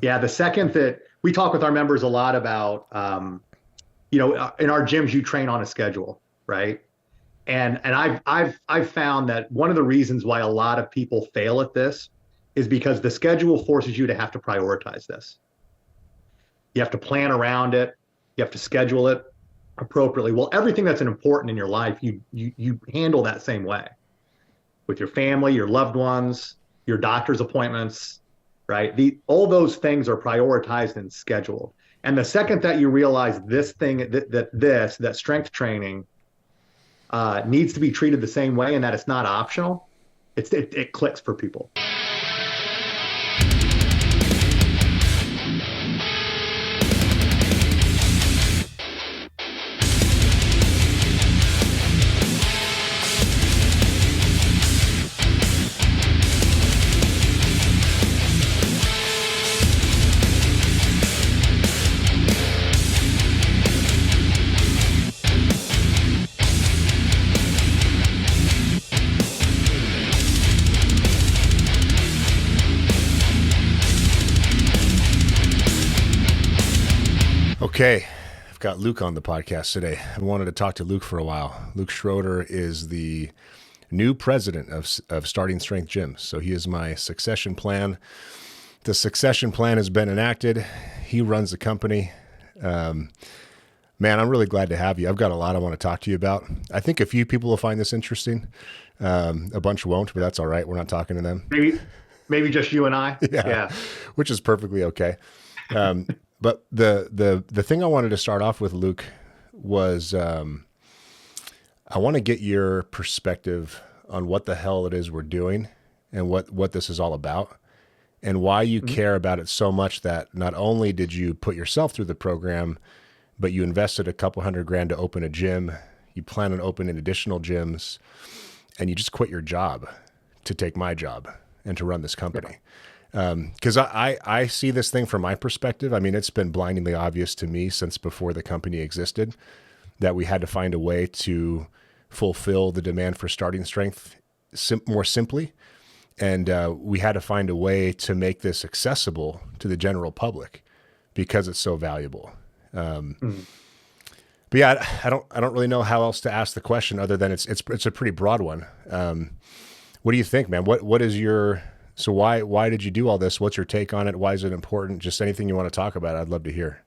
Yeah. The second that we talk with our members a lot about, in our gyms, you train on a schedule, right? And I've found that one of the reasons why a lot of people fail at this is because the schedule forces you to have to prioritize this. You have to plan around it. You have to schedule it appropriately. Well, everything that's important in your life, you handle that same way with your family, your loved ones, your doctor's appointments, right? All those things are prioritized and scheduled. And the second that you realize that strength training needs to be treated the same way and that it's not optional, it clicks for people. Okay, I've got Luke on the podcast today. I wanted to talk to Luke for a while. Luke Schroeder is the new president of Starting Strength Gyms. So he is my succession plan. The succession plan has been enacted. He runs the company. Man, I'm really glad to have you. I've got a lot I want to talk to you about. I think a few people will find this interesting. A bunch won't, but that's all right. We're not talking to them. Maybe just you and I. Yeah. Which is perfectly okay. But the thing I wanted to start off with, Luke, was I want to get your perspective on what the hell it is we're doing and what this is all about and why you care about it so much that not only did you put yourself through the program, but you invested a couple $100,000 to open a gym. You plan on opening additional gyms, and you just quit your job to take my job and to run this company. Because I see this thing from my perspective. I mean, it's been blindingly obvious to me since before the company existed that we had to find a way to fulfill the demand for starting strength more simply. And we had to find a way to make this accessible to the general public because it's so valuable. But yeah, I don't really know how else to ask the question other than it's a pretty broad one. What do you think, man? What is your... So why did you do all this? What's your take on it? Why is it important? Just anything you want to talk about, I'd love to hear.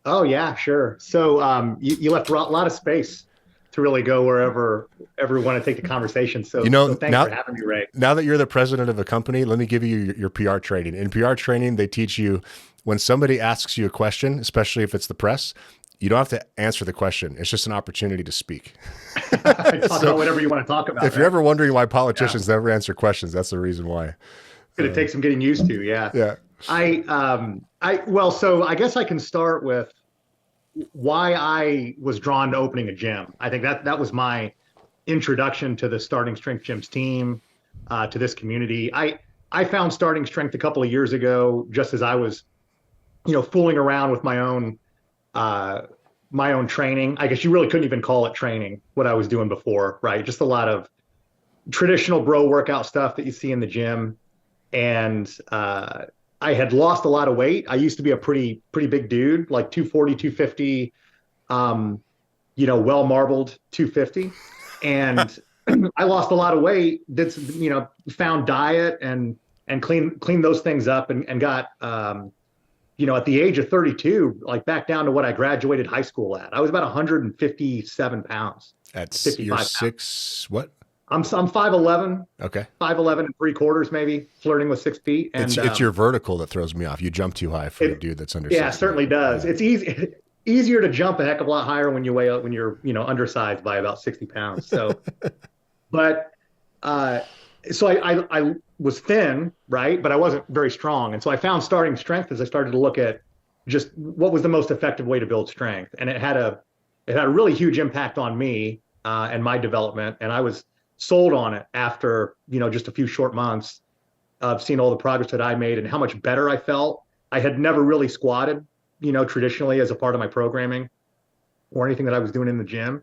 Oh yeah, sure. So you left a lot of space to really go wherever we want to take the conversation. So, so thanks for having me, Ray. Now that you're the president of a company, let me give you your PR training. In PR training, they teach you when somebody asks you a question, especially if it's the press, you don't have to answer the question. It's just an opportunity to speak. Talk about whatever you want to talk about. If you're ever wondering why politicians never answer questions, that's the reason why. It's going to take some getting used to. Yeah. Yeah. So I guess I can start with why I was drawn to opening a gym. I think that was my introduction to the Starting Strength Gyms team, to this community. I found Starting Strength a couple of years ago, just as I was, fooling around with my own training. I guess you really couldn't even call it training, what I was doing before, right? Just a lot of traditional bro workout stuff that you see in the gym. And I had lost a lot of weight. I used to be a pretty big dude, like 240, 250, well marbled 250. And I lost a lot of weight, found diet and cleaned those things up and got, at the age of 32, like back down to what I graduated high school at. I was about 157 pounds. At 6, what? I'm 5'11". Okay. 5'11 and 3/4, maybe, flirting with 6 feet. And it's your vertical that throws me off. You jump too high for a dude that's under 6 feet. Yeah, it certainly does. Yeah. It's easier to jump a heck of a lot higher when you're undersized by about 60 pounds. So, so I was thin, right? But I wasn't very strong. And so I found Starting Strength as I started to look at just what was the most effective way to build strength. And it had a really huge impact on me and my development. And I was sold on it after, just a few short months of seeing all the progress that I made and how much better I felt. I had never really squatted, traditionally as a part of my programming or anything that I was doing in the gym.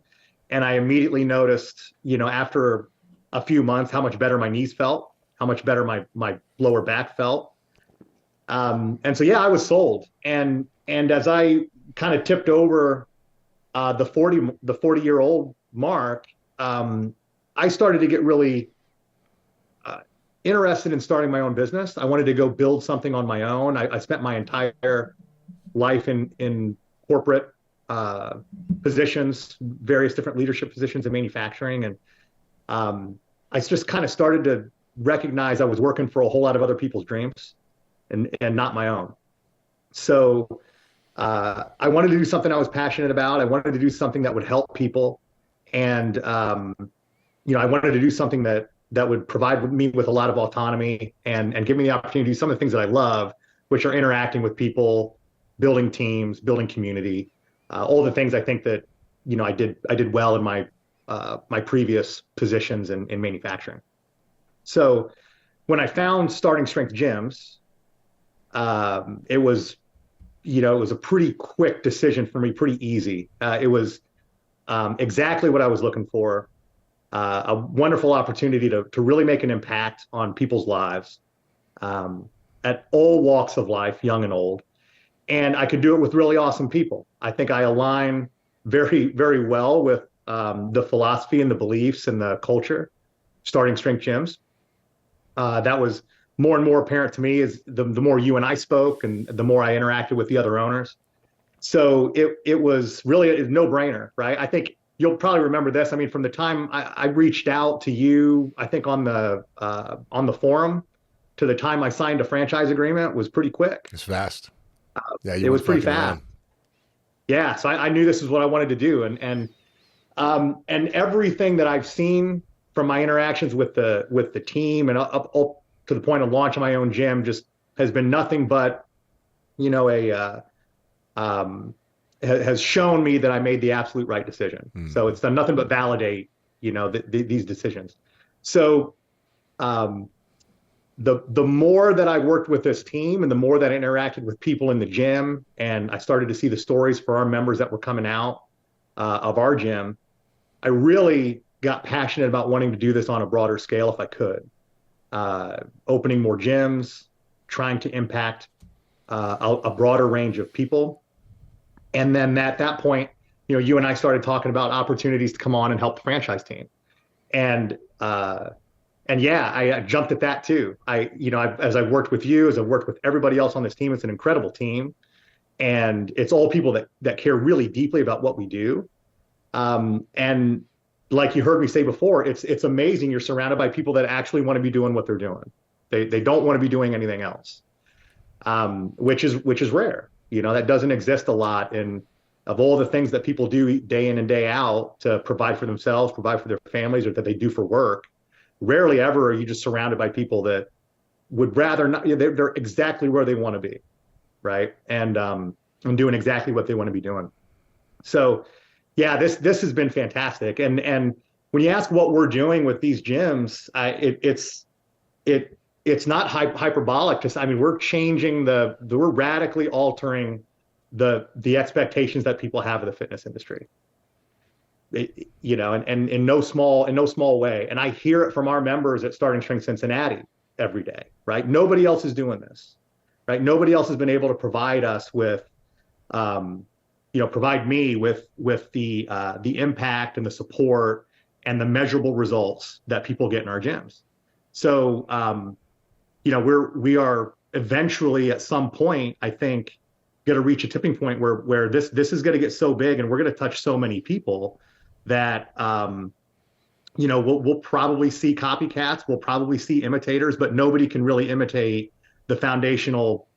And I immediately noticed, after a few months, how much better my knees felt, how much better my lower back felt. And so, yeah, I was sold. And as I kind of tipped over the 40-year-old mark, I started to get really uh, interested in starting my own business. I wanted to go build something on my own. I spent my entire life in corporate uh, positions, various different leadership positions in manufacturing, and I just kind of started to recognize I was working for a whole lot of other people's dreams and not my own. So I wanted to do something I was passionate about. I wanted to do something that would help people, and I wanted to do something that would provide me with a lot of autonomy and give me the opportunity to do some of the things that I love, which are interacting with people, building teams, building community, all the things I think that I did well in my previous positions in manufacturing. So when I found Starting Strength Gyms, it was it was a pretty quick decision for me, pretty easy. It was exactly what I was looking for. A wonderful opportunity to really make an impact on people's lives at all walks of life, young and old. And I could do it with really awesome people. I think I align very, very well with the philosophy and the beliefs and the culture, Starting Strength Gyms. That was more and more apparent to me as the more you and I spoke and the more I interacted with the other owners. So it was really a no-brainer, right? I think you'll probably remember this. I mean, from the time I reached out to you, I think on the forum to the time I signed a franchise agreement was pretty quick. It's fast. Yeah, you It was weren't pretty fucking fast. around. Yeah, so I knew this is what I wanted to do, and everything that I've seen from my interactions with the team and up to the point of launching my own gym just has been nothing but a has shown me that I made the absolute right decision. Mm. So it's done nothing but validate these decisions. So um, the more that I worked with this team and the more that I interacted with people in the gym, and I started to see the stories for our members that were coming out of our gym, I really got passionate about wanting to do this on a broader scale if I could. Opening more gyms, trying to impact a broader range of people. And then at that point, you and I started talking about opportunities to come on and help the franchise team. And yeah, I jumped at that too. As I worked with you, as I worked with everybody else on this team, it's an incredible team, and it's all people that care really deeply about what we do. And like you heard me say before, it's amazing. You're surrounded by people that actually want to be doing what they're doing. They don't want to be doing anything else, which is rare. That doesn't exist a lot of all the things that people do day in and day out to provide for themselves, provide for their families, or that they do for work. Rarely ever are you just surrounded by people that would rather not. They're exactly where they want to be, right? And doing exactly what they want to be doing. So, yeah, this has been fantastic. And when you ask what we're doing with these gyms, it's not hyperbolic. Just, I mean, we're radically altering the expectations that people have of the fitness industry. And in no small way. And I hear it from our members at Starting Strength Cincinnati every day, right? Nobody else is doing this, right? Nobody else has been able to provide us with, provide me with the impact and the support and the measurable results that people get in our gyms. So, we are eventually at some point, I think, going to reach a tipping point where this is going to get so big and we're going to touch so many people that we'll probably see copycats, we'll probably see imitators, but nobody can really imitate the foundational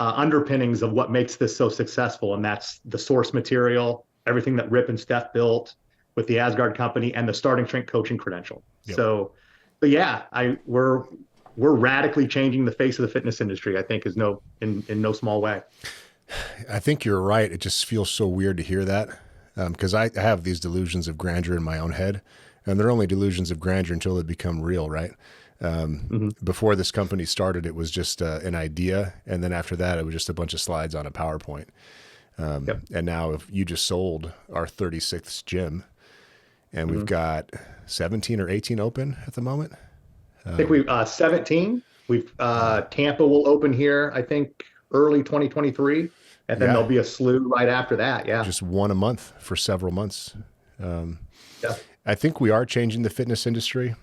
underpinnings of what makes this so successful, and that's the source material, everything that Rip and Steph built with the Asgard company, and the Starting Strength coaching credential. Yep. So, but yeah, we're radically changing the face of the fitness industry. I think is in no small way. I think you're right. It just feels so weird to hear that. Because I have these delusions of grandeur in my own head, and they're only delusions of grandeur until they become real, right? Before this company started, it was just an idea, and then after that, it was just a bunch of slides on a PowerPoint. Yep. And now, if you just sold our 36th gym, and we've got 17 or 18 open at the moment. I think we 17. We've Tampa will open here, I think, early 2023, and then Yeah, there'll be a slew right after that. Yeah, just one a month for several months. yeah, I think we are changing the fitness industry.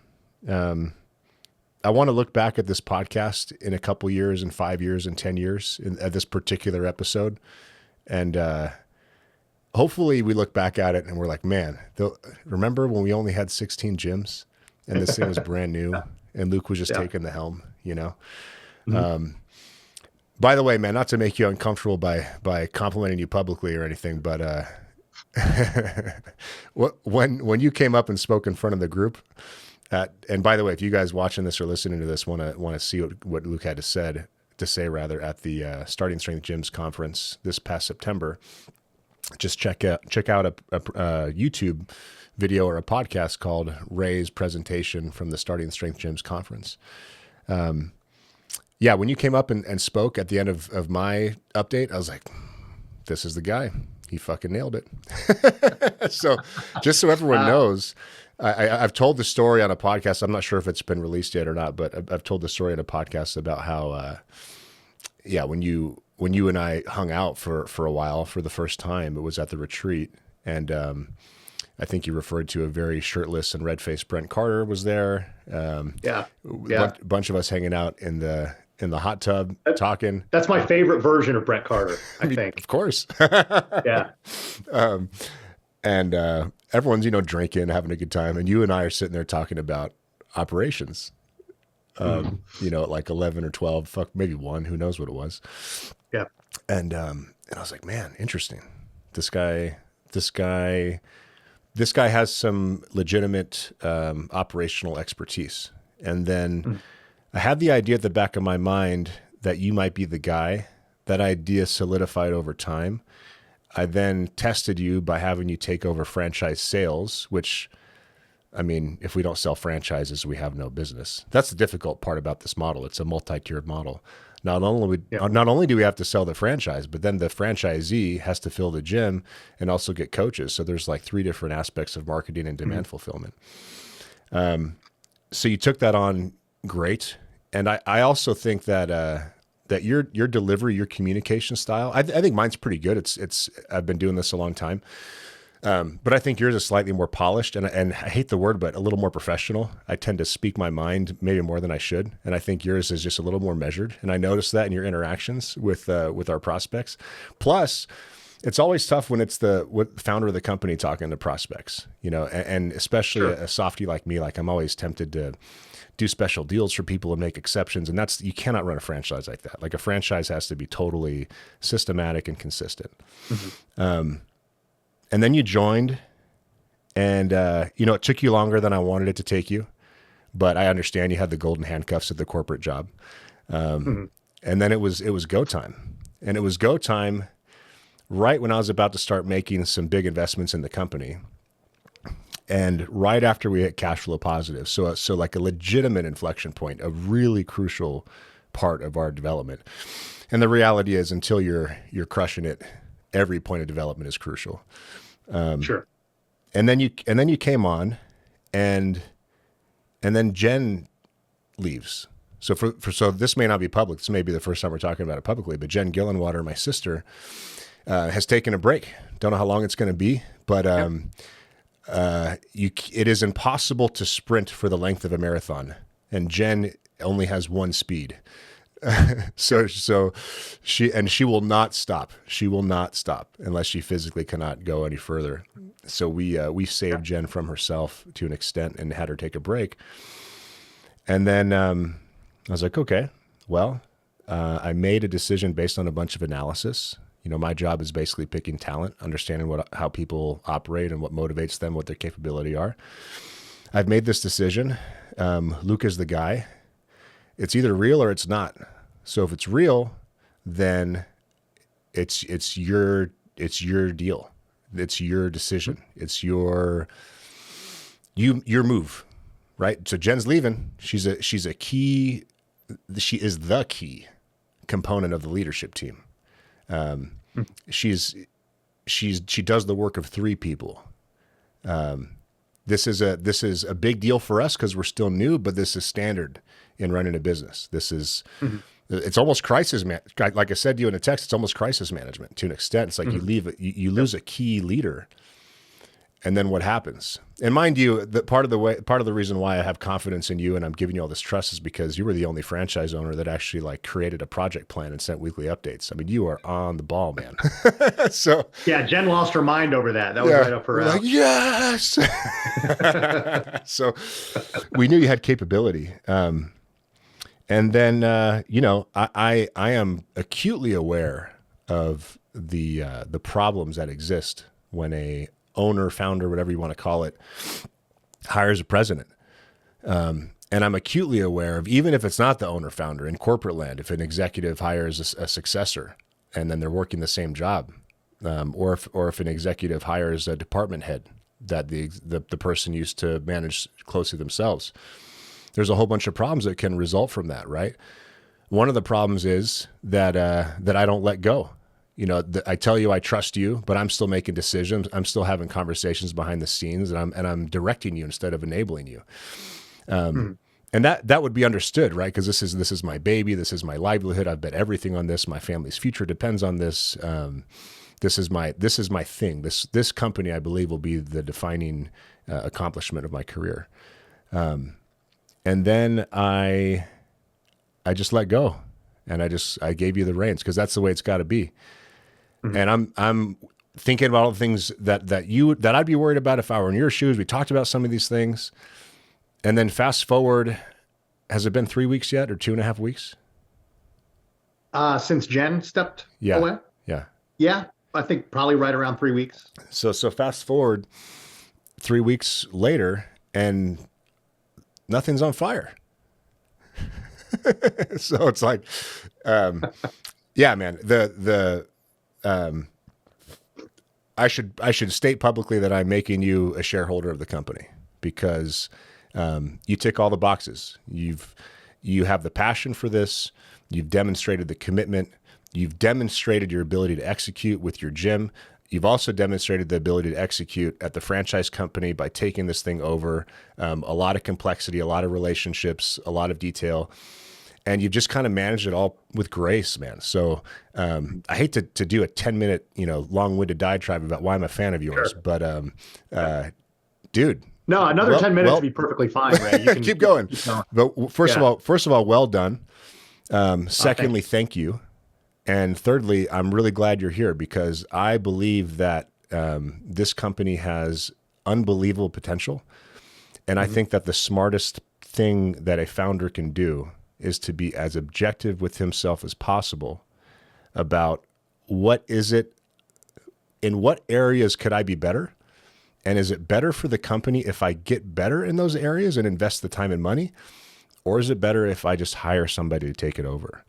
I want to look back at this podcast in a couple years, and 5 years, and 10 years at this particular episode. And hopefully we look back at it and we're like, man, remember when we only had 16 gyms and this thing was brand new and Luke was just yeah. taking the helm, you know? Mhm. By the way, man, not to make you uncomfortable by complimenting you publicly or anything, but when you came up and spoke in front of the group, and by the way, if you guys watching this or listening to this want to see what Luke had to say rather at the Starting Strength Gyms conference this past September, just check out a YouTube video or a podcast called Ray's presentation from the Starting Strength Gyms conference. Yeah, when you came up and spoke at the end of my update, I was like, this is the guy. He fucking nailed it. So just so everyone knows, I've told the story on a podcast. I'm not sure if it's been released yet or not, but I've told the story on a podcast about how, when you and I hung out for a while for the first time, it was at the retreat. And I think you referred to a very shirtless and red-faced Brent Carter was there. Yeah. Bunch of us hanging out in the hot tub talking. That's my favorite version of Brent Carter, I think. Of course. Yeah. And everyone's, drinking, having a good time. And you and I are sitting there talking about operations, at like 11 or 12, fuck, maybe 1, who knows what it was. Yeah. And I was like, man, interesting. This guy has some legitimate operational expertise. And then I had the idea at the back of my mind that you might be the guy. That idea solidified over time. I then tested you by having you take over franchise sales, which, I mean, if we don't sell franchises, we have no business. That's the difficult part about this model. It's a multi-tiered model. Not only do we have to sell the franchise, but then the franchisee has to fill the gym and also get coaches. So there's like 3 different aspects of marketing and demand fulfillment. So you took that on great. And I also think that that your delivery, your communication style, I think mine's pretty good. I've been doing this a long time. But I think yours is slightly more polished, and I hate the word, but a little more professional. I tend to speak my mind maybe more than I should, and I think yours is just a little more measured. And I noticed that in your interactions with our prospects. Plus, it's always tough when it's the founder of the company talking to prospects, and especially a softie like me. Like I'm always tempted to do special deals for people and make exceptions, and you cannot run a franchise like that. Like a franchise has to be totally systematic and consistent. Mm-hmm. And then you joined, and it took you longer than I wanted it to take you, but I understand you had the golden handcuffs at the corporate job. And then it was go time, and it was go time right when I was about to start making some big investments in the company, and right after we hit cash flow positive. So like a legitimate inflection point, a really crucial part of our development. And the reality is, until you're crushing it, every point of development is crucial. Sure. And then you came on, and then Jen leaves. So so this may not be public. This may be the first time we're talking about it publicly. But Jen Gillenwater, my sister, has taken a break. Don't know how long it's going to be, but it is impossible to sprint for the length of a marathon, and Jen only has one speed. So she will not stop. She will not stop unless she physically cannot go any further. So we saved Jen from herself to an extent and had her take a break. And then I was like, okay, well, I made a decision based on a bunch of analysis. My job is basically picking talent, understanding how people operate and what motivates them, what their capability are. I've made this decision. Luke is the guy. It's either real or it's not. So if it's real, then it's your deal. It's your decision. It's your move, right? So Jen's leaving. She's a key. She is the key component of the leadership team. She does the work of 3 people. this is a big deal for us because we're still new, but this is standard in running a business. This is it's almost crisis man. Like I said to you in a text, it's almost crisis management to an extent. It's like you lose a key leader, and then what happens? And mind you, that part of the reason why I have confidence in you and I'm giving you all this trust is because you were the only franchise owner that actually like created a project plan and sent weekly updates. I mean, you are on the ball, man. So yeah, Jen lost her mind over that. That was right up her alley. Like, yes. So we knew you had capability. And then, I am acutely aware of the problems that exist when a owner, founder, whatever you want to call it, hires a president. And I'm acutely aware of, even if it's not the owner, founder in corporate land, if an executive hires a successor and then they're working the same job, or if an executive hires a department head that the person used to manage closely themselves, there's a whole bunch of problems that can result from that, right? One of the problems is that I don't let go. I tell you I trust you, but I'm still making decisions. I'm still having conversations behind the scenes, and I'm directing you instead of enabling you. And that would be understood, right? Because this is my baby. This is my livelihood. I've bet everything on this. My family's future depends on this. This is my thing. This company, I believe, will be the defining accomplishment of my career. And then I just let go, and I gave you the reins because that's the way it's got to be. And I'm thinking about all the things that I'd be worried about if I were in your shoes. We talked about some of these things, and then fast forward, has it been 3 weeks yet, or 2.5 weeks? Since Jen stepped away? Yeah. Yeah, I think probably right around 3 weeks. So fast forward 3 weeks later, and nothing's on fire. So it's like, yeah, man, I should state publicly that I'm making you a shareholder of the company because you tick all the boxes. You have the passion for this. You've demonstrated the commitment. You've demonstrated your ability to execute with your gym. You've also demonstrated the ability to execute at the franchise company by taking this thing over. A lot of complexity, a lot of relationships, a lot of detail. And you've just kind of managed it all with grace, man. So I hate to do a 10-minute, long-winded diatribe about why I'm a fan of yours, but dude. No, another 10 minutes would be perfectly fine, Ray. You can keep going. But first of all, well done. Secondly, thank you. And thirdly, I'm really glad you're here because I believe that this company has unbelievable potential. And I think that the smartest thing that a founder can do is to be as objective with himself as possible about in what areas could I be better? And is it better for the company if I get better in those areas and invest the time and money? Or is it better if I just hire somebody to take it over?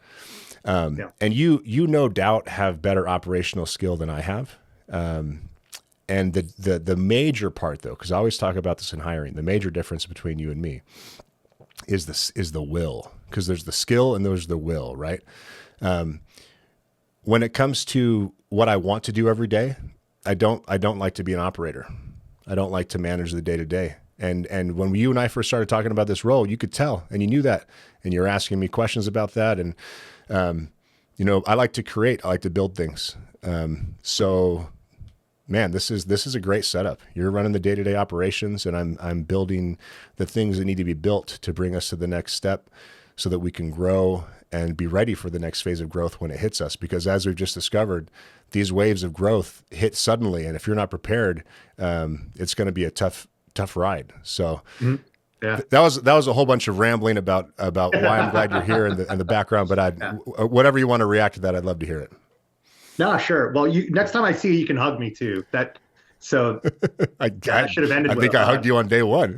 And you no doubt have better operational skill than I have. And the major part though, because I always talk about this in hiring, the major difference between you and me is the will, because there's the skill and there's the will, right? When it comes to what I want to do every day, I don't like to be an operator. I don't like to manage the day to day. And when you and I first started talking about this role, you could tell, and you knew that, and you're asking me questions about that. And I like to create. I like to build things. So, man, this is a great setup. You're running the day-to-day operations, and I'm building the things that need to be built to bring us to the next step, so that we can grow and be ready for the next phase of growth when it hits us. Because as we've just discovered, these waves of growth hit suddenly, and if you're not prepared, it's going to be a tough ride. So. Mm-hmm. Yeah. That was a whole bunch of rambling about why I'm glad you're here and the background, but whatever you want to react to that, I'd love to hear it. No, sure. Well, next time I see you, you can hug me too. I should have ended. I think I hugged you on day one.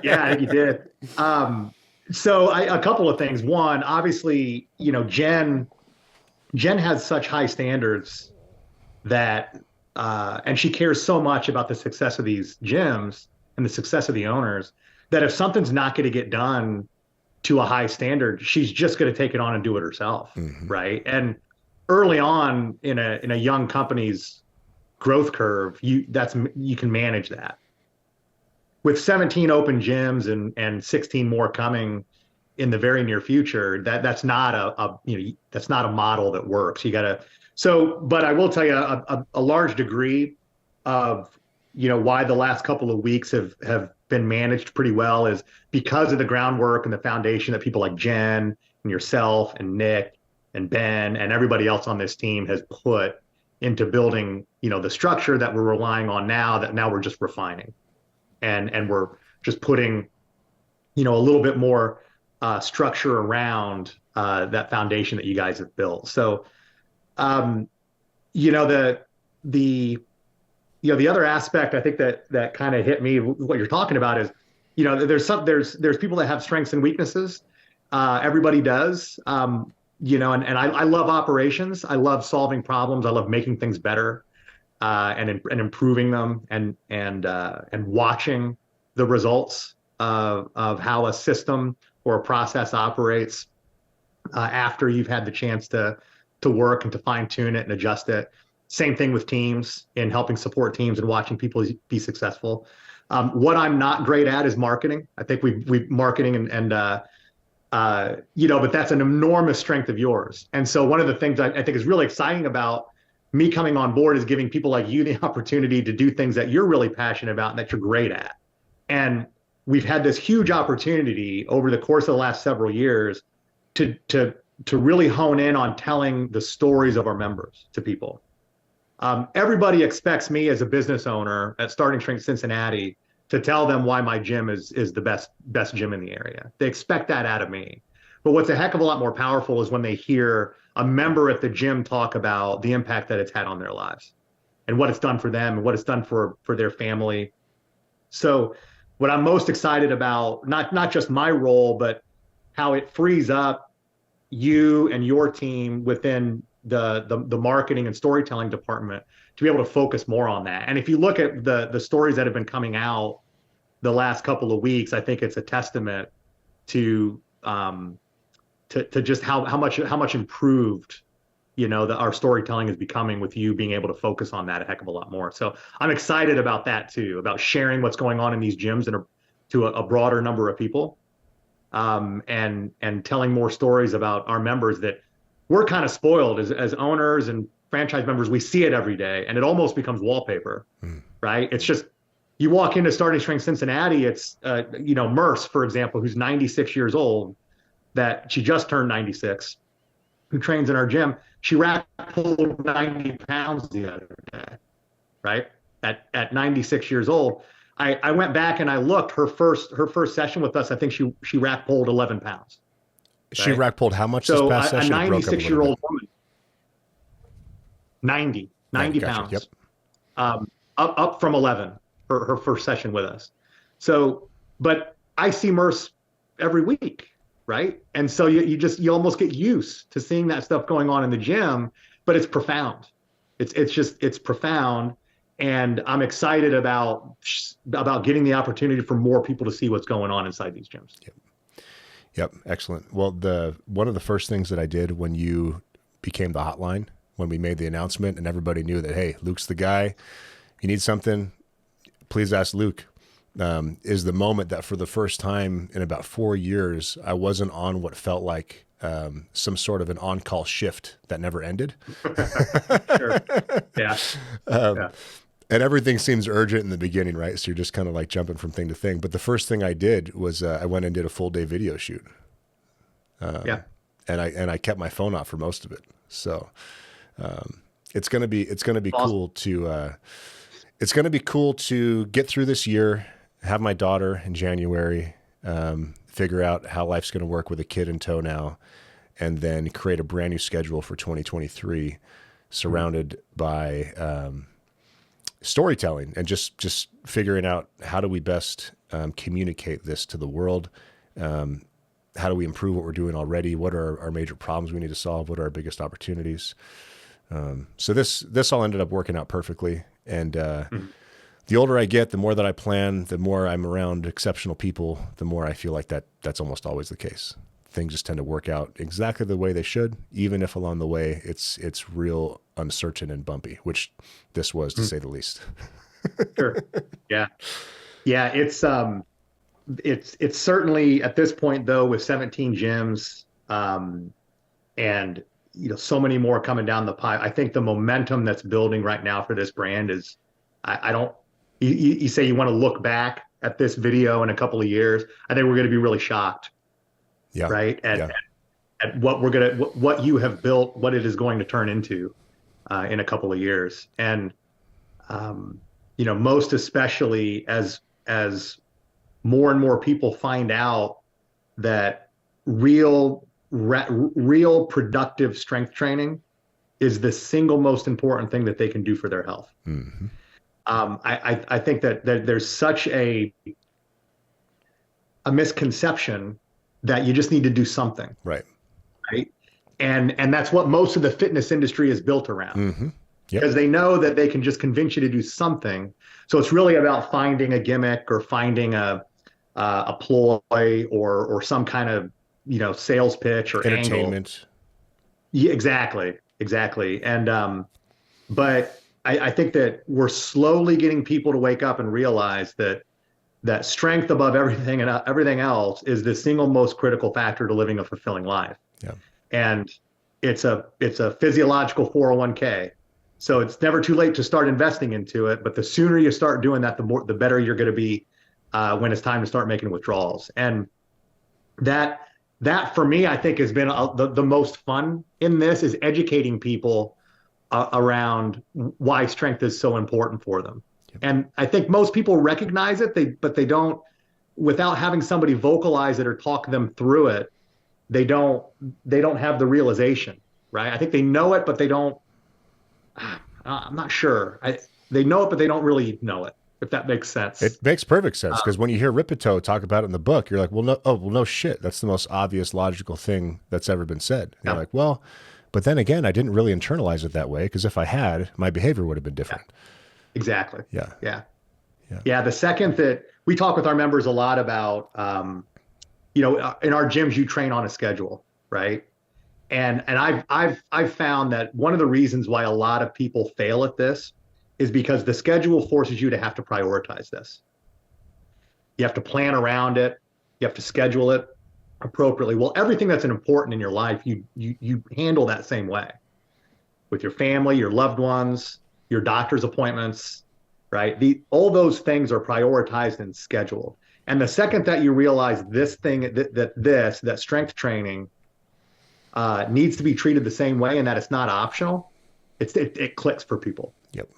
Yeah, I think you did. So a couple of things. One, obviously, Jen has such high standards that, and she cares so much about the success of these gyms and the success of the owners, that if something's not going to get done to a high standard, she's just going to take it on and do it herself. Mm-hmm. Right. And early on in a young company's growth curve, you can manage that. with 17 open gyms and 16 more coming in the very near future, that's not that's not a model that works. You got to but I will tell you a large degree of why the last couple of weeks have been managed pretty well is because of the groundwork and the foundation that people like Jen and yourself and Nick and Ben and everybody else on this team has put into building the structure that we're relying on now, that now we're just refining and we're just putting a little bit more structure around that foundation that you guys have built. So the other aspect I think that kind of hit me, what you're talking about is, there's people that have strengths and weaknesses. Everybody does. And I love operations. I love solving problems. I love making things better, and improving them and watching the results of how a system or a process operates after you've had the chance to work and to fine tune it and adjust it. Same thing with teams, in helping support teams and watching people be successful. What I'm not great at is marketing. I think we marketing but that's an enormous strength of yours. And so one of the things I think is really exciting about me coming on board is giving people like you the opportunity to do things that you're really passionate about and that you're great at. And we've had this huge opportunity over the course of the last several years to really hone in on telling the stories of our members to people. Everybody expects me as a business owner at Starting Strength Cincinnati to tell them why my gym is the best gym in the area. They expect that out of me. But what's a heck of a lot more powerful is when they hear a member at the gym talk about the impact that it's had on their lives and what it's done for them and what it's done for their family. So what I'm most excited about, not just my role, but how it frees up you and your team within the marketing and storytelling department to be able to focus more on that. And if you look at the stories that have been coming out the last couple of weeks, I think it's a testament to just how much improved our storytelling is becoming, with you being able to focus on that a heck of a lot more. So I'm excited about that too, about sharing what's going on in these gyms to a broader number of people, and telling more stories about our members that we're kind of spoiled as owners and franchise members. We see it every day and it almost becomes wallpaper, right? It's just, you walk into Starting Strength Cincinnati, it's, Merce, for example, who's 96 years old, that she just turned 96, who trains in our gym. She rack pulled 90 pounds the other day, right? At 96 years old. I went back and I looked, her first session with us, I think she rack pulled 11 pounds. She right? rack pulled how much So this past session? a 96-year-old woman, 90 gotcha. pounds, Yep. Up from 11, her first session with us. So, but I see Merce every week, right? And so you almost get used to seeing that stuff going on in the gym, but it's profound. It's profound. And I'm excited about getting the opportunity for more people to see what's going on inside these gyms. Yep. Excellent. Well, one of the first things that I did when you became the hotline, when we made the announcement and everybody knew that, hey, Luke's the guy, you need something, please ask Luke, is the moment that for the first time in about 4 years, I wasn't on what felt like some sort of an on-call shift that never ended. Sure. Yeah. Yeah. And everything seems urgent in the beginning, right? So you're just kind of like jumping from thing to thing. But the first thing I did was I went and did a full day video shoot. Yeah. And I kept my phone off for most of it. So it's gonna be Awesome. cool to get through this year, have my daughter in January, figure out how life's gonna work with a kid in tow now, and then create a brand new schedule for 2023, surrounded by storytelling and just figuring out how do we best communicate this to the world. How do we improve what we're doing already? What are our major problems we need to solve? What are our biggest opportunities? So this all ended up working out perfectly. And the older I get, the more that I plan, the more I'm around exceptional people, the more I feel like that's almost always the case. Things just tend to work out exactly the way they should, even if along the way it's real uncertain and bumpy, which this was, to say the least. Sure. Yeah. Yeah, it's certainly at this point though with 17 gyms, and so many more coming down the pipe. I think the momentum that's building right now for this brand is, I don't. You say you want to look back at this video in a couple of years. I think we're going to be really shocked, Yeah. right? Yeah. At what you have built, what it is going to turn into in a couple of years, and most especially as more and more people find out that real productive strength training is the single most important thing that they can do for their health. Mm-hmm. I think that there's such a misconception that you just need to do something, Right. right? And that's what most of the fitness industry is built around. Mm-hmm. Yep. Because they know that they can just convince you to do something. So it's really about finding a gimmick or finding a ploy or some kind of sales pitch or Entertainment. angle. Yeah, exactly. And but I think that we're slowly getting people to wake up and realize that strength above everything and everything else is the single most critical factor to living a fulfilling life. Yeah. And it's a physiological 401k. So it's never too late to start investing into it, but the sooner you start doing that, the better you're going to be when it's time to start making withdrawals. And that for me, I think has been the most fun in this is educating people around why strength is so important for them. Yep. And I think most people recognize it, but they don't, without having somebody vocalize it or talk them through it, they don't have the realization, right? I think they know it, but they don't. I'm not sure. They know it, but they don't really know it, if that makes sense. It makes perfect sense because when you hear Ripito talk about it in the book, you're like, no shit. That's the most obvious logical thing that's ever been said. And You're like, well, but then again, I didn't really internalize it that way because if I had, my behavior would have been different. Exactly. Yeah. The second that we talk with our members a lot about, in our gyms, you train on a schedule, right? And I've found that one of the reasons why a lot of people fail at this is because the schedule forces you to have to prioritize this. You have to plan around it. You have to schedule it appropriately. Well, everything that's important in your life, you handle that same way with your family, your loved ones, your doctor's appointments, right? All those things are prioritized and scheduled. And the second that you realize this thing, that strength training needs to be treated the same way and that it's not optional, it clicks for people. Yep.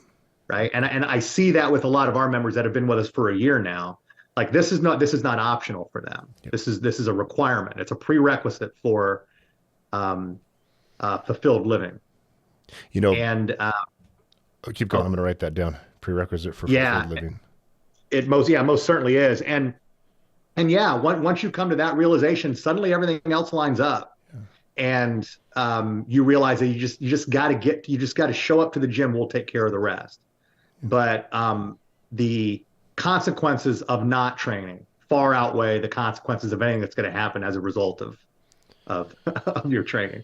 Right. And I see that with a lot of our members that have been with us for a year now. Like this is not optional for them. Yep. This is a requirement. It's a prerequisite for fulfilled living. And keep going. I'm going to write that down. Prerequisite for fulfilled living. It most certainly is. And once you come to that realization, suddenly everything else lines up. And you realize that you just got to show up to the gym. We'll take care of the rest. But the consequences of not training far outweigh the consequences of anything that's going to happen as a result of your training.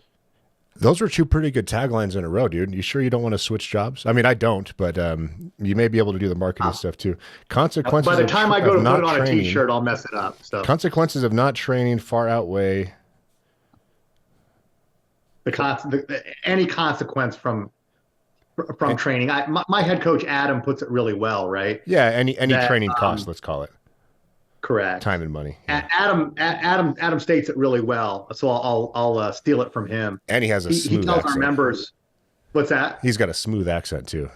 Those were two pretty good taglines in a row, dude. You sure you don't want to switch jobs? I mean, I don't, but you may be able to do the marketing stuff too. Consequences. By the time I go to put it on training, a T-shirt, I'll mess it up. So consequences of not training far outweigh any consequence from training. My head coach Adam puts it really well, right? Yeah, any training cost, let's call it. Correct. Time and money. Yeah. Adam states it really well, so I'll steal it from him. And he has a smooth accent. He tells our members, what's that? He's got a smooth accent too.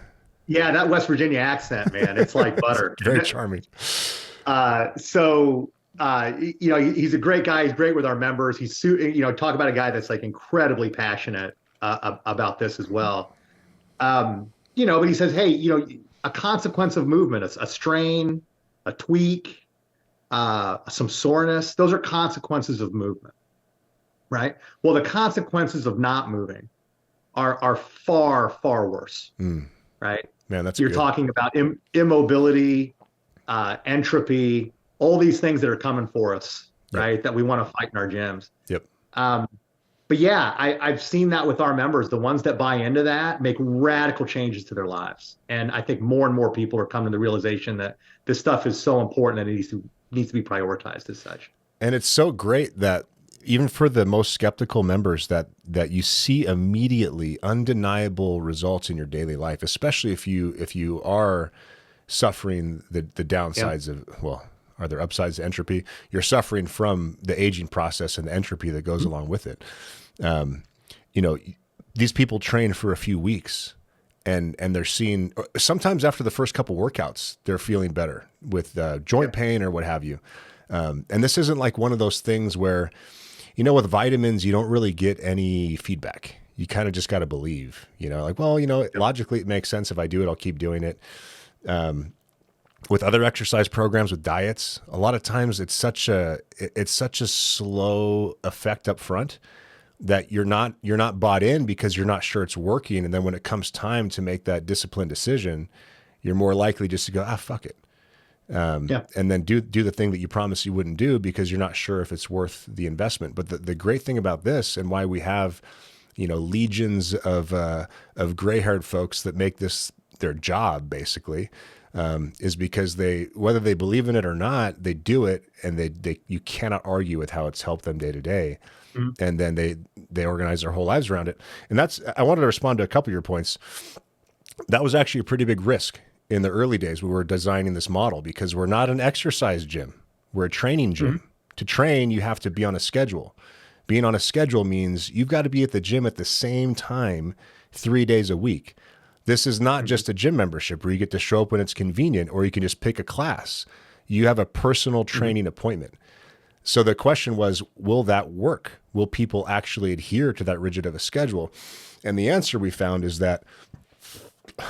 Yeah, that West Virginia accent, man, it's like butter. Very charming. He's a great guy. He's great with our members. He's talk about a guy that's like incredibly passionate about this as well. But he says, hey, a consequence of movement, a strain, a tweak, some soreness, those are consequences of movement, right? Well, the consequences of not moving are far, far worse, right? Man, you're talking about immobility, entropy, all these things that are coming for us, right? That we want to fight in our gyms. Yep. but yeah, I've seen that with our members. The ones that buy into that make radical changes to their lives. And I think more and more people are coming to the realization that this stuff is so important that it needs to be prioritized as such. And it's so great that even for the most skeptical members that you see immediately undeniable results in your daily life, especially if you are suffering the downsides of, well, are there upsides to entropy? You're suffering from the aging process and the entropy that goes along with it. You know, these people train for a few weeks and they're seeing, sometimes after the first couple workouts, they're feeling better with joint pain or what have you. And this isn't like one of those things where, you know, with vitamins, you don't really get any feedback. You kind of just got to believe, you know, like, well, you know, logically it makes sense. If I do it, I'll keep doing it. With other exercise programs, with diets, a lot of times it's such a slow effect up front that you're not bought in because you're not sure it's working. And then when it comes time to make that disciplined decision, you're more likely just to go, fuck it. And then do the thing that you promised you wouldn't do because you're not sure if it's worth the investment. But the great thing about this, and why we have, you know, legions of gray-haired folks that make this their job basically, is because whether they believe in it or not, they do it, and you cannot argue with how it's helped them day to day. And then they organize their whole lives around it. And I wanted to respond to a couple of your points. That was actually a pretty big risk in the early days. We were designing this model because we're not an exercise gym. We're a training gym. To train, you have to be on a schedule. Being on a schedule means you've got to be at the gym at the same time 3 days a week. This is not just a gym membership where you get to show up when it's convenient, or you can just pick a class. You have a personal training appointment. So the question was, will that work? Will people actually adhere to that rigid of a schedule? And the answer we found is that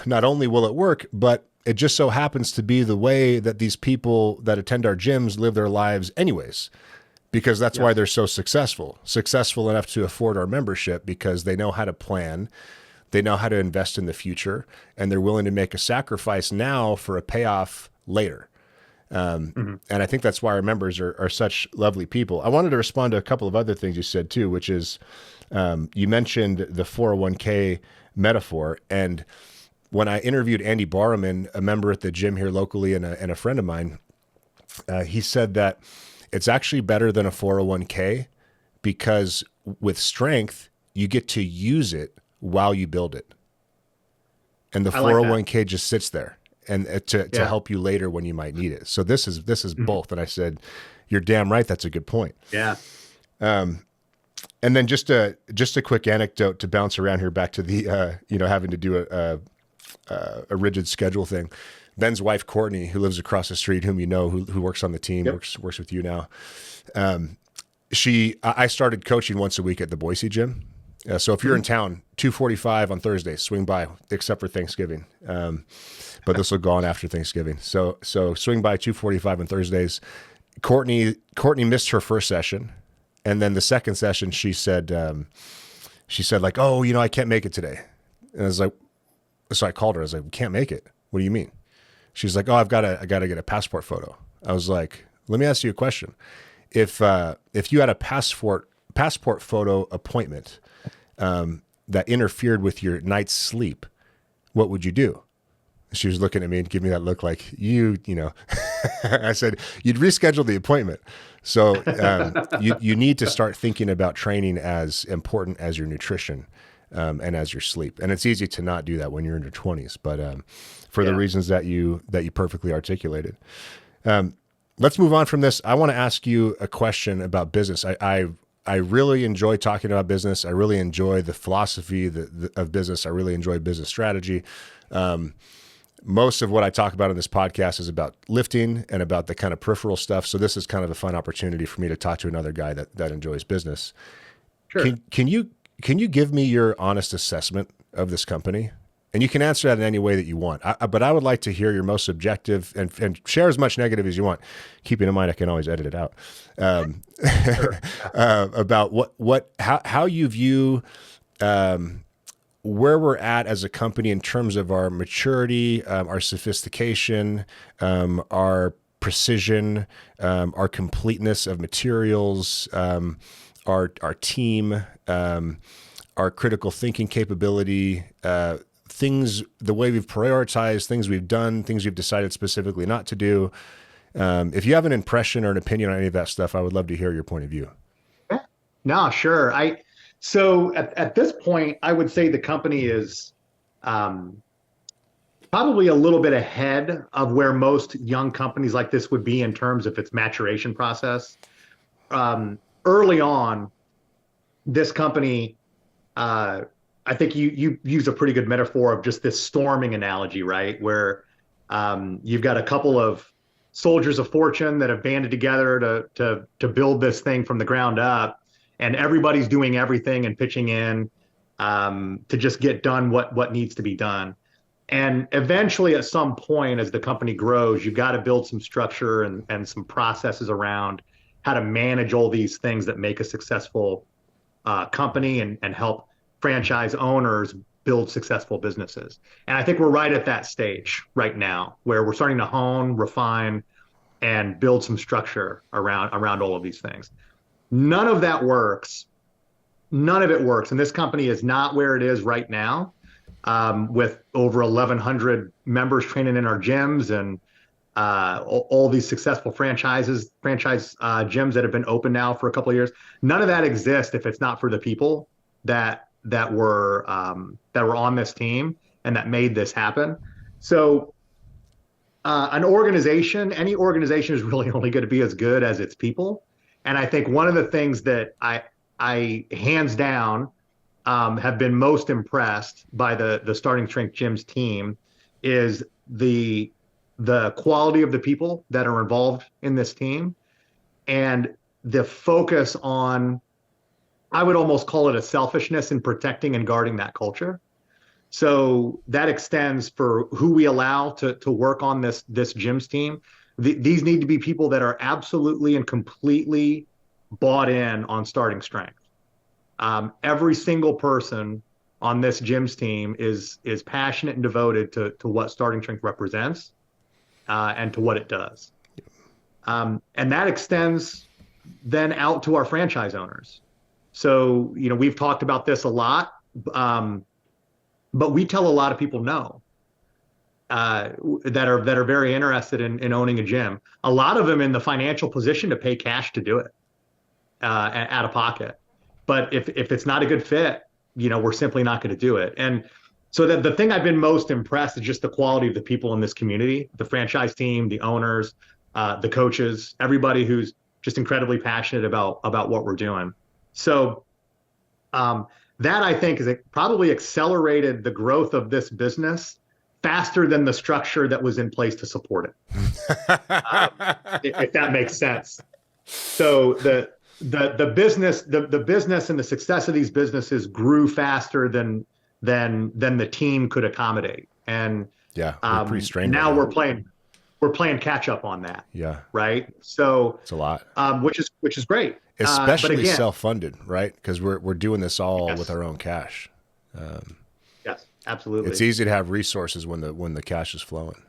not only will it work, but it just so happens to be the way that these people that attend our gyms live their lives anyways, because that's why they're so successful enough to afford our membership, because they know how to plan. They know how to invest in the future, and they're willing to make a sacrifice now for a payoff later. And I think that's why our members are such lovely people. I wanted to respond to a couple of other things you said too, which is, you mentioned the 401k metaphor. And when I interviewed Andy Barman, a member at the gym here locally and a friend of mine, he said that it's actually better than a 401k because with strength, you get to use it while you build it. And the 401k just sits there and to help you later when you might need it. So this is both. And I said, you're damn right. That's a good point. Yeah. And then just a quick anecdote to bounce around here back to the, having to do a rigid schedule thing. Ben's wife, Courtney, who lives across the street, whom you know, who works on the team, works with you now. I started coaching once a week at the Boise gym. So if you're in town, 2:45 on Thursday, swing by, except for Thanksgiving. But this will go on after Thanksgiving. So swing by 2:45 on Thursdays. Courtney missed her first session. And then the second session, she said like, oh, I can't make it today. And I was like, so I called her. I was like, we can't make it. What do you mean? She's like, oh, I got to get a passport photo. I was like, let me ask you a question. If you had a passport photo appointment that interfered with your night's sleep, what would you do? She was looking at me and giving me that look like, you know. I said, you'd reschedule the appointment. So you need to start thinking about training as important as your nutrition and as your sleep. And it's easy to not do that when you're in your 20s, but for the reasons that you perfectly articulated. Let's move on from this. I want to ask you a question about business. I really enjoy talking about business. I really enjoy the philosophy of business. I really enjoy business strategy. Most of what I talk about in this podcast is about lifting and about the kind of peripheral stuff. So this is kind of a fun opportunity for me to talk to another guy that enjoys business. Sure. Can you give me your honest assessment of this company? And you can answer that in any way that you want. But I would like to hear your most subjective and share as much negative as you want. Keeping in mind, I can always edit it out. About how you view where we're at as a company in terms of our maturity, our sophistication, our precision, our completeness of materials, our team, our critical thinking capability, things, the way we've prioritized, things we've done, things we've decided specifically not to do. If you have an impression or an opinion on any of that stuff, I would love to hear your point of view. Yeah. No, sure. So at this point, I would say the company is um, probably a little bit ahead of where most young companies like this would be in terms of its maturation process. Early on, this company, I think you use a pretty good metaphor of just this storming analogy, right? Where you've got a couple of soldiers of fortune that have banded together to build this thing from the ground up, and everybody's doing everything and pitching in to just get done what needs to be done. And eventually, at some point, as the company grows, you've got to build some structure and some processes around how to manage all these things that make a successful company and help franchise owners build successful businesses. And I think we're right at that stage right now where we're starting to hone, refine, and build some structure around all of these things. None of that works. None of it works. And this company is not where it is right now, with over 1,100 members training in our gyms and all these successful franchise gyms that have been open now for a couple of years. None of that exists if it's not for the people that were on this team and that made this happen. So any organization is really only going to be as good as its people. And I think one of the things that I hands down have been most impressed by the Starting Strength Gyms team is the quality of the people that are involved in this team and the focus on, I would almost call it a selfishness in protecting and guarding that culture. So that extends for who we allow to work on this gyms team. These need to be people that are absolutely and completely bought in on Starting Strength. Every single person on this gyms team is passionate and devoted to what Starting Strength represents and to what it does. And that extends then out to our franchise owners. So, we've talked about this a lot, but we tell a lot of people no, that are very interested in owning a gym. A lot of them in the financial position to pay cash to do it out of pocket. But if it's not a good fit, we're simply not going to do it. And so the thing I've been most impressed is just the quality of the people in this community, the franchise team, the owners, the coaches, everybody who's just incredibly passionate about what we're doing. So that I think is probably accelerated the growth of this business faster than the structure that was in place to support it. If that makes sense. So the business and the success of these businesses grew faster than the team could accommodate. And we're pretty strained. Now we're playing catch up on that. Yeah. Right. So it's a lot. Which is great. Especially again, self-funded, right? Because we're doing this all with our own cash. Yes, absolutely. It's easy to have resources when the cash is flowing.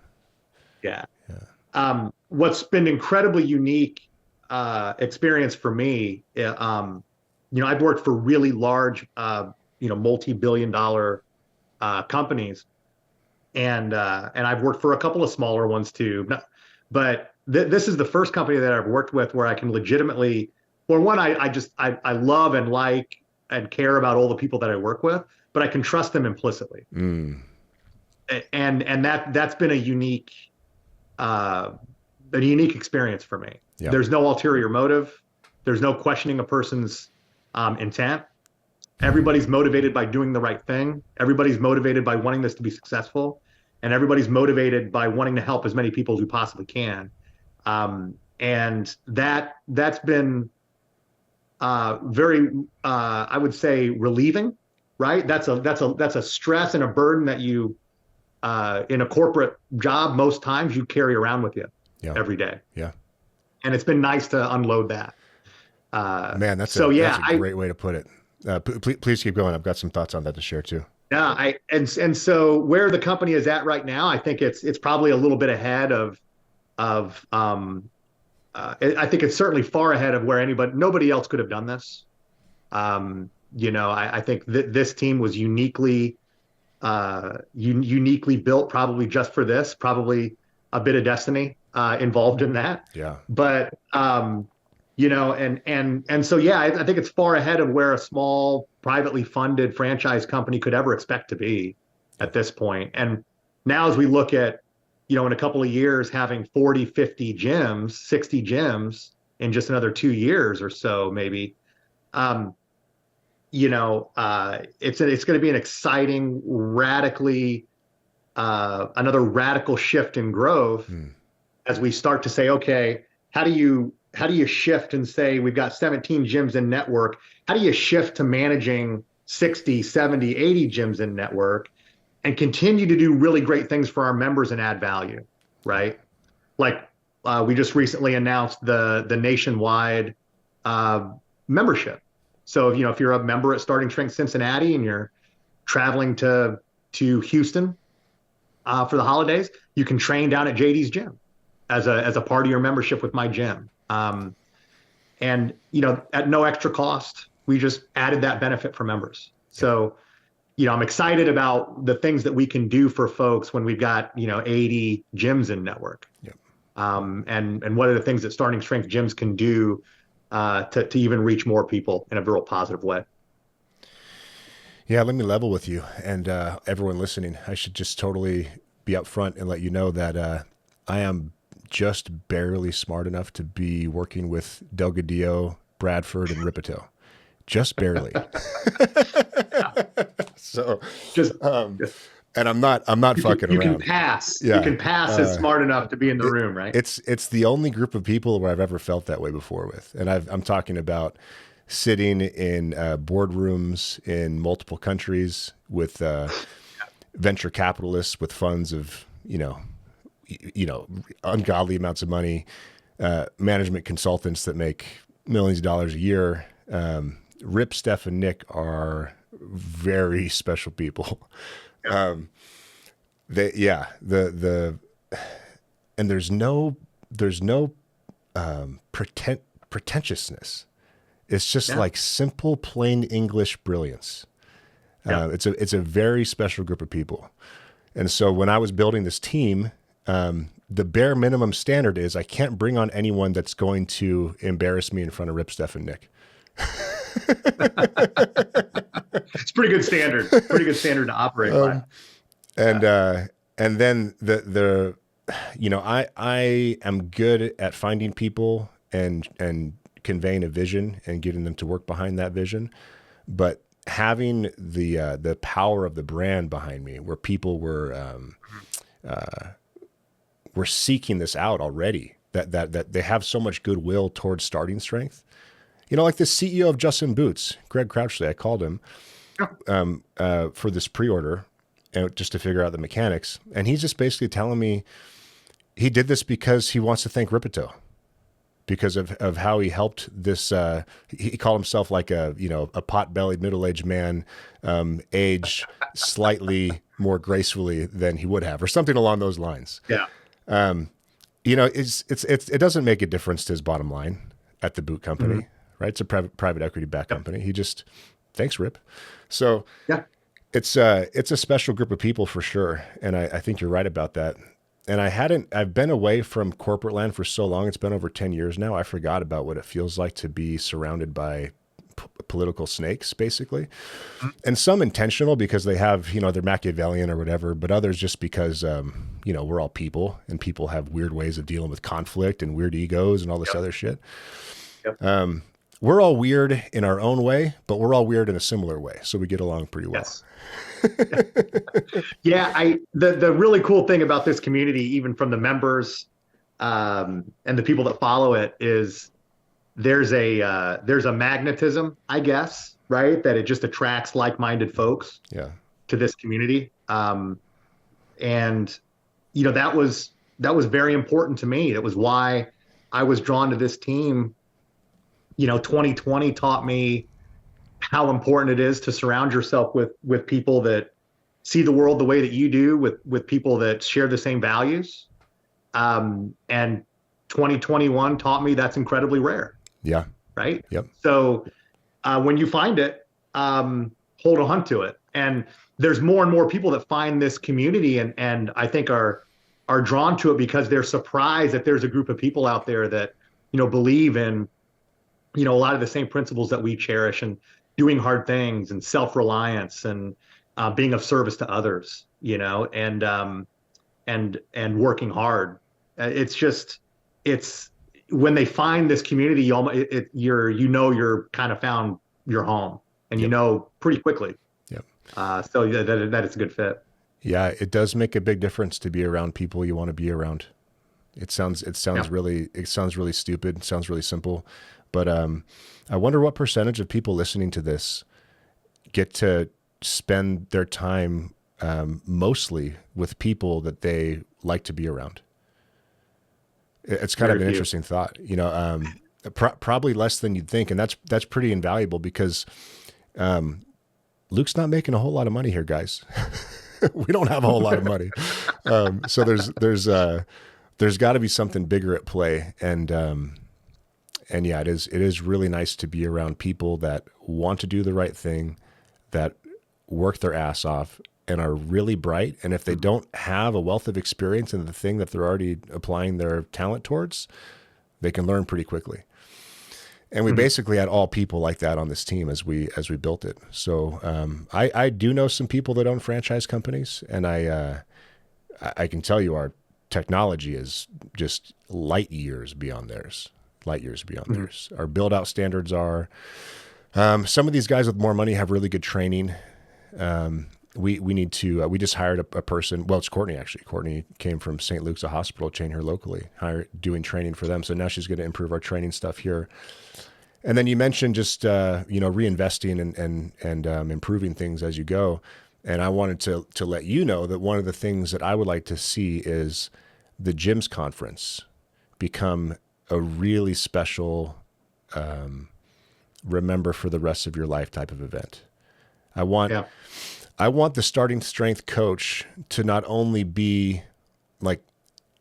Yeah. What's been incredibly unique experience for me, I've worked for really large, multi-billion-dollar companies, and I've worked for a couple of smaller ones too. But this is the first company that I've worked with where I can legitimately. Well, one, I love and like and care about all the people that I work with, but I can trust them implicitly. And that's been a unique experience for me. Yep. There's no ulterior motive. There's no questioning a person's intent. Everybody's motivated by doing the right thing. Everybody's motivated by wanting this to be successful, and everybody's motivated by wanting to help as many people as we possibly can. And that's been very, I would say, relieving, right? That's a stress and a burden that you, in a corporate job, most times you carry around with you every day. Yeah. And it's been nice to unload that. Man, that's a great way to put it. Please keep going. I've got some thoughts on that to share too. Yeah. And so where the company is at right now, I think it's probably a little bit ahead of I think it's certainly far ahead of where nobody else could have done this. I think that this team was uniquely built, probably just for this, probably a bit of destiny involved in that. Yeah. But and so yeah, I think it's far ahead of where a small privately funded franchise company could ever expect to be at this point. And now as we look at, in a couple of years having 40, 50 gyms, 60 gyms in just another 2 years or so, maybe, it's going to be an exciting, another radical shift in growth as we start to say, okay, how do you shift and say we've got 17 gyms in network? How do you shift to managing 60, 70, 80 gyms in network and continue to do really great things for our members and add value, right? Like we just recently announced the nationwide membership. So, if you're a member at Starting Strength Cincinnati and you're traveling to Houston for the holidays, you can train down at JD's gym as a part of your membership with my gym. And, at no extra cost, we just added that benefit for members. So, I'm excited about the things that we can do for folks when we've got, 80 gyms in network. Yep. And what are the things that Starting Strength gyms can do to even reach more people in a real positive way. Yeah, let me level with you and everyone listening. I should just totally be upfront and let you know that I am just barely smart enough to be working with Delgadillo, Bradford, and Ripito. Just barely. So just and I'm not fucking around. You can pass. Yeah. You can pass as smart enough to be in the room, right? It's the only group of people where I've ever felt that way before with. And I'm talking about sitting in boardrooms in multiple countries with venture capitalists with funds of, ungodly amounts of money, management consultants that make millions of dollars a year. Rip, Steph, and Nick are very special people. And there's no pretentiousness. It's just like simple, plain English brilliance. It's a very special group of people. And so when I was building this team, the bare minimum standard is I can't bring on anyone that's going to embarrass me in front of Rip, Steph, and Nick. It's pretty good standard. Pretty good standard to operate by. And then I am good at finding people and conveying a vision and getting them to work behind that vision, but having the power of the brand behind me, where people were seeking this out already, that they have so much goodwill towards Starting Strength. Like the CEO of Justin Boots, Greg Crouchley, I called him for this pre-order just to figure out the mechanics. And he's just basically telling me he did this because he wants to thank Ripito because of how he helped this. He called himself like a pot-bellied middle-aged man, age slightly more gracefully than he would have, or something along those lines. Yeah. It doesn't make a difference to his bottom line at the boot company. Mm-hmm. Right, it's a private equity backed company. He just thanks, Rip. So it's a special group of people for sure, and I think you're right about that. And I've been away from corporate land for so long. It's been over 10 years now. I forgot about what it feels like to be surrounded by political snakes, basically, and some intentional because they have they're Machiavellian or whatever, but others just because we're all people and people have weird ways of dealing with conflict and weird egos and all this other shit. Yep. We're all weird in our own way, but we're all weird in a similar way. So we get along pretty well. Yes. The really cool thing about this community, even from the members and the people that follow it, is there's a magnetism, I guess, right? That it just attracts like-minded folks to this community. And that was very important to me. That was why I was drawn to this team. 2020 taught me how important it is to surround yourself with people that see the world the way that you do, with people that share the same values. And 2021 taught me that's incredibly rare. Yeah. Right. Yep. So, when you find it, hold a hunt to it. And there's more and more people that find this community and I think are drawn to it because they're surprised that there's a group of people out there that, believe in, a lot of the same principles that we cherish and doing hard things and self-reliance and being of service to others, and working hard. It's just, it's when they find this community, you're kind of found your home, and Yep. pretty quickly. Yep. So that it's a good fit. Yeah, it does make a big difference to be around people you want to be around. Yeah. It sounds really stupid. It sounds really simple, but I wonder what percentage of people listening to this get to spend their time mostly with people that they like to be around. It's kind of Very an few. interesting thought, probably less than you'd think, and that's pretty invaluable because Luke's not making a whole lot of money here, guys. We don't have a whole lot of money, so there's got to be something bigger at play, and yeah, it is really nice to be around people that want to do the right thing, that work their ass off and are really bright. And if they don't have a wealth of experience in the thing that they're already applying their talent towards, they can learn pretty quickly. And we Mhm. basically had all people like that on this team as we built it. So I do know some people that own franchise companies, and I can tell you our technology is just light years beyond theirs. Light years beyond Mhm. theirs. Our build out standards are. Some of these guys with more money have really good training. We need to. We just hired a person. Well, it's Courtney actually. Courtney came from St. Luke's, a hospital chain here locally, doing training for them. So now she's going to improve our training stuff here. And then you mentioned just reinvesting and improving things as you go. And I wanted to let you know that one of the things that I would like to see is the gyms conference become a really special remember for the rest of your life type of event. I want Yeah. I want the starting strength coach to not only be like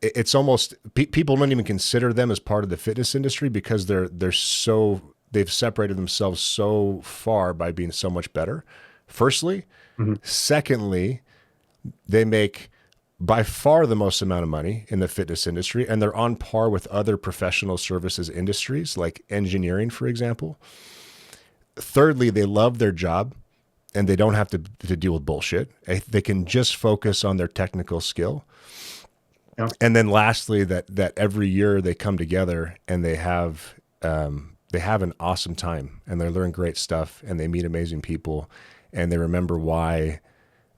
it's almost people don't even consider them as part of the fitness industry because they've separated themselves so far by being so much better. Firstly, Mhm. secondly, they make by far the most amount of money in the fitness industry, and they're on par with other professional services industries like engineering, for example. Thirdly, they love their job and they don't have to deal with bullshit. They can just focus on their technical skill. Yeah. And then lastly, that every year they come together and they have an awesome time and they learn great stuff and they meet amazing people and they remember why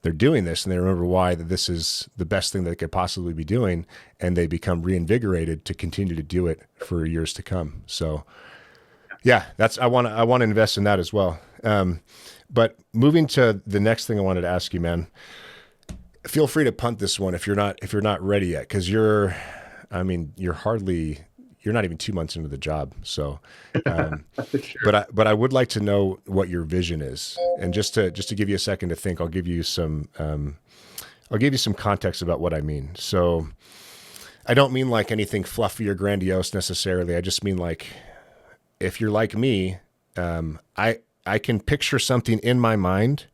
they're doing this and they remember why that this is the best thing that they could possibly be doing, and they become reinvigorated to continue to do it for years to come. So yeah, I want to invest in that as well. But moving to the next thing I wanted to ask you, man, feel free to punt this one if you're not ready yet, because you're not even 2 months into the job. So, Sure. but I would like to know what your vision is, and just to give you a second to think, I'll give you some context about what I mean. So, I don't mean like anything fluffy or grandiose necessarily. I just mean like if you're like me, I can picture something in my mind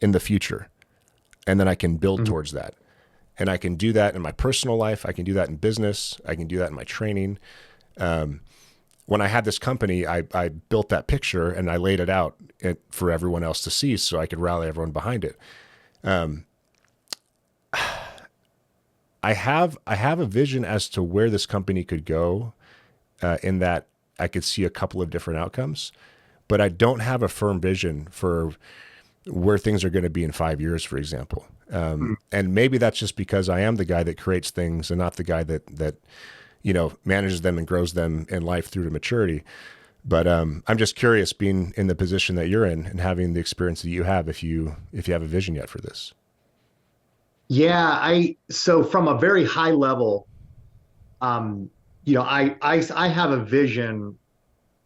in the future, and then I can build Mhm. towards that. And I can do that in my personal life. I can do that in business. I can do that in my training. When I had this company, I built that picture and I laid it out for everyone else to see so I could rally everyone behind it. I have a vision as to where this company could go, in that I could see a couple of different outcomes, but I don't have a firm vision for where things are going to be in 5 years, for example. Mhm. And maybe that's just because I am the guy that creates things and not the guy that manages them and grows them in life through to maturity. But I'm just curious, being in the position that you're in and having the experience that you have, if you have a vision yet for this. Yeah, so from a very high level, I have a vision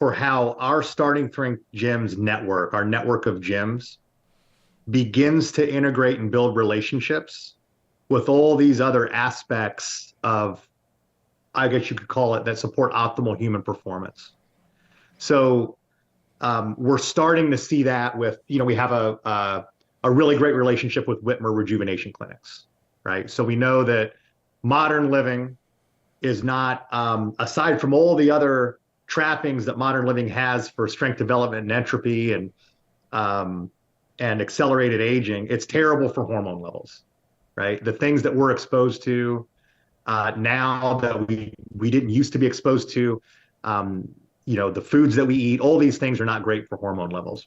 for how our starting strength gyms network, our network of gyms, begins to integrate and build relationships with all these other aspects of, I guess you could call it, that support optimal human performance. So we're starting to see that with, we have a really great relationship with Whitmer Rejuvenation Clinics, right? So we know that modern living is not, aside from all the other trappings that modern living has for strength development and entropy and accelerated aging, it's terrible for hormone levels, right? The things that we're exposed to now that we didn't used to be exposed to, the foods that we eat, all these things are not great for hormone levels.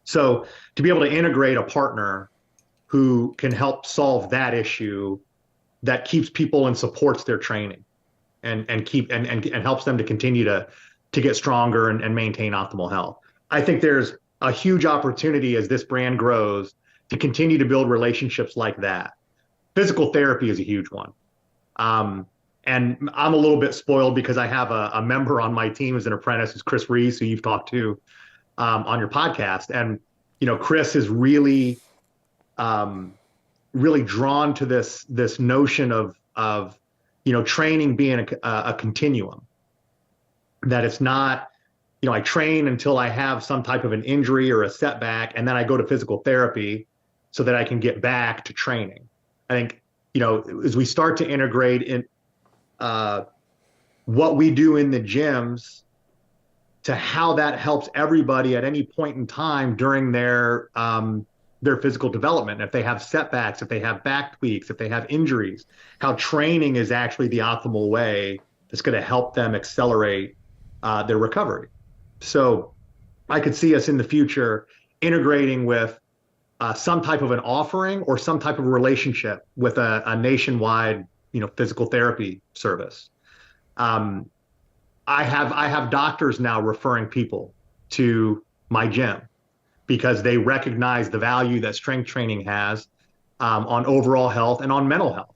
So to be able to integrate a partner who can help solve that issue, that keeps people and supports their training and helps them to continue to get stronger and maintain optimal health. I think there's a huge opportunity as this brand grows to continue to build relationships like that. Physical therapy is a huge one. And I'm a little bit spoiled because I have a member on my team as an apprentice, who's Chris Reese, who you've talked to on your podcast. And, Chris is really, really drawn to this notion of training being a continuum, that it's not, I train until I have some type of an injury or a setback, and then I go to physical therapy so that I can get back to training. I think, as we start to integrate in what we do in the gyms to how that helps everybody at any point in time during their physical development. If they have setbacks, if they have back tweaks, if they have injuries, how training is actually the optimal way that's going to help them accelerate their recovery. So I could see us in the future integrating with some type of an offering or some type of relationship with a nationwide, physical therapy service. I have doctors now referring people to my gym because they recognize the value that strength training has on overall health and on mental health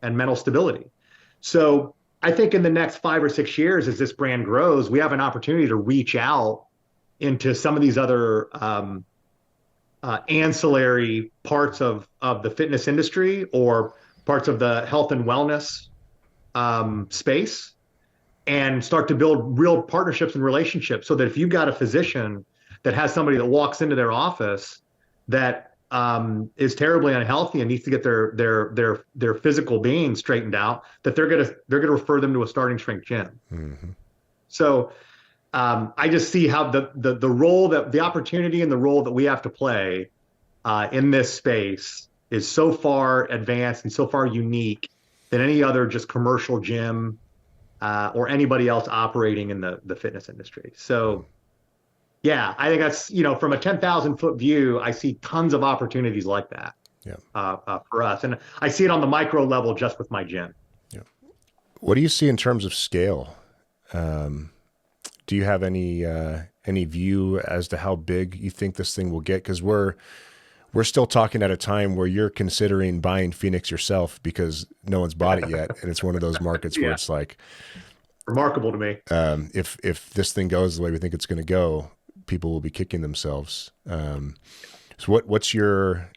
and mental stability. So I think in the next 5 or 6 years, as this brand grows, we have an opportunity to reach out into some of these other ancillary parts of the fitness industry or parts of the health and wellness space, and start to build real partnerships and relationships, so that if you've got a physician that has somebody that walks into their office that is terribly unhealthy and needs to get their physical being straightened out, that they're gonna refer them to a starting strength gym. Mm-hmm. So I just see how the role, that the opportunity and the role that we have to play in this space is so far advanced and so far unique than any other just commercial gym or anybody else operating in the fitness industry. So yeah, I think that's, from a 10,000 foot view, I see tons of opportunities like that. Yeah. For us. And I see it on the micro level just with my gym. Yeah. What do you see in terms of scale? Do you have any view as to how big you think this thing will get? Because we're still talking at a time where you're considering buying Phoenix yourself because no one's bought it yet. And it's one of those markets where it's like remarkable to me. If this thing goes the way we think it's going to go, people will be kicking themselves. So what's your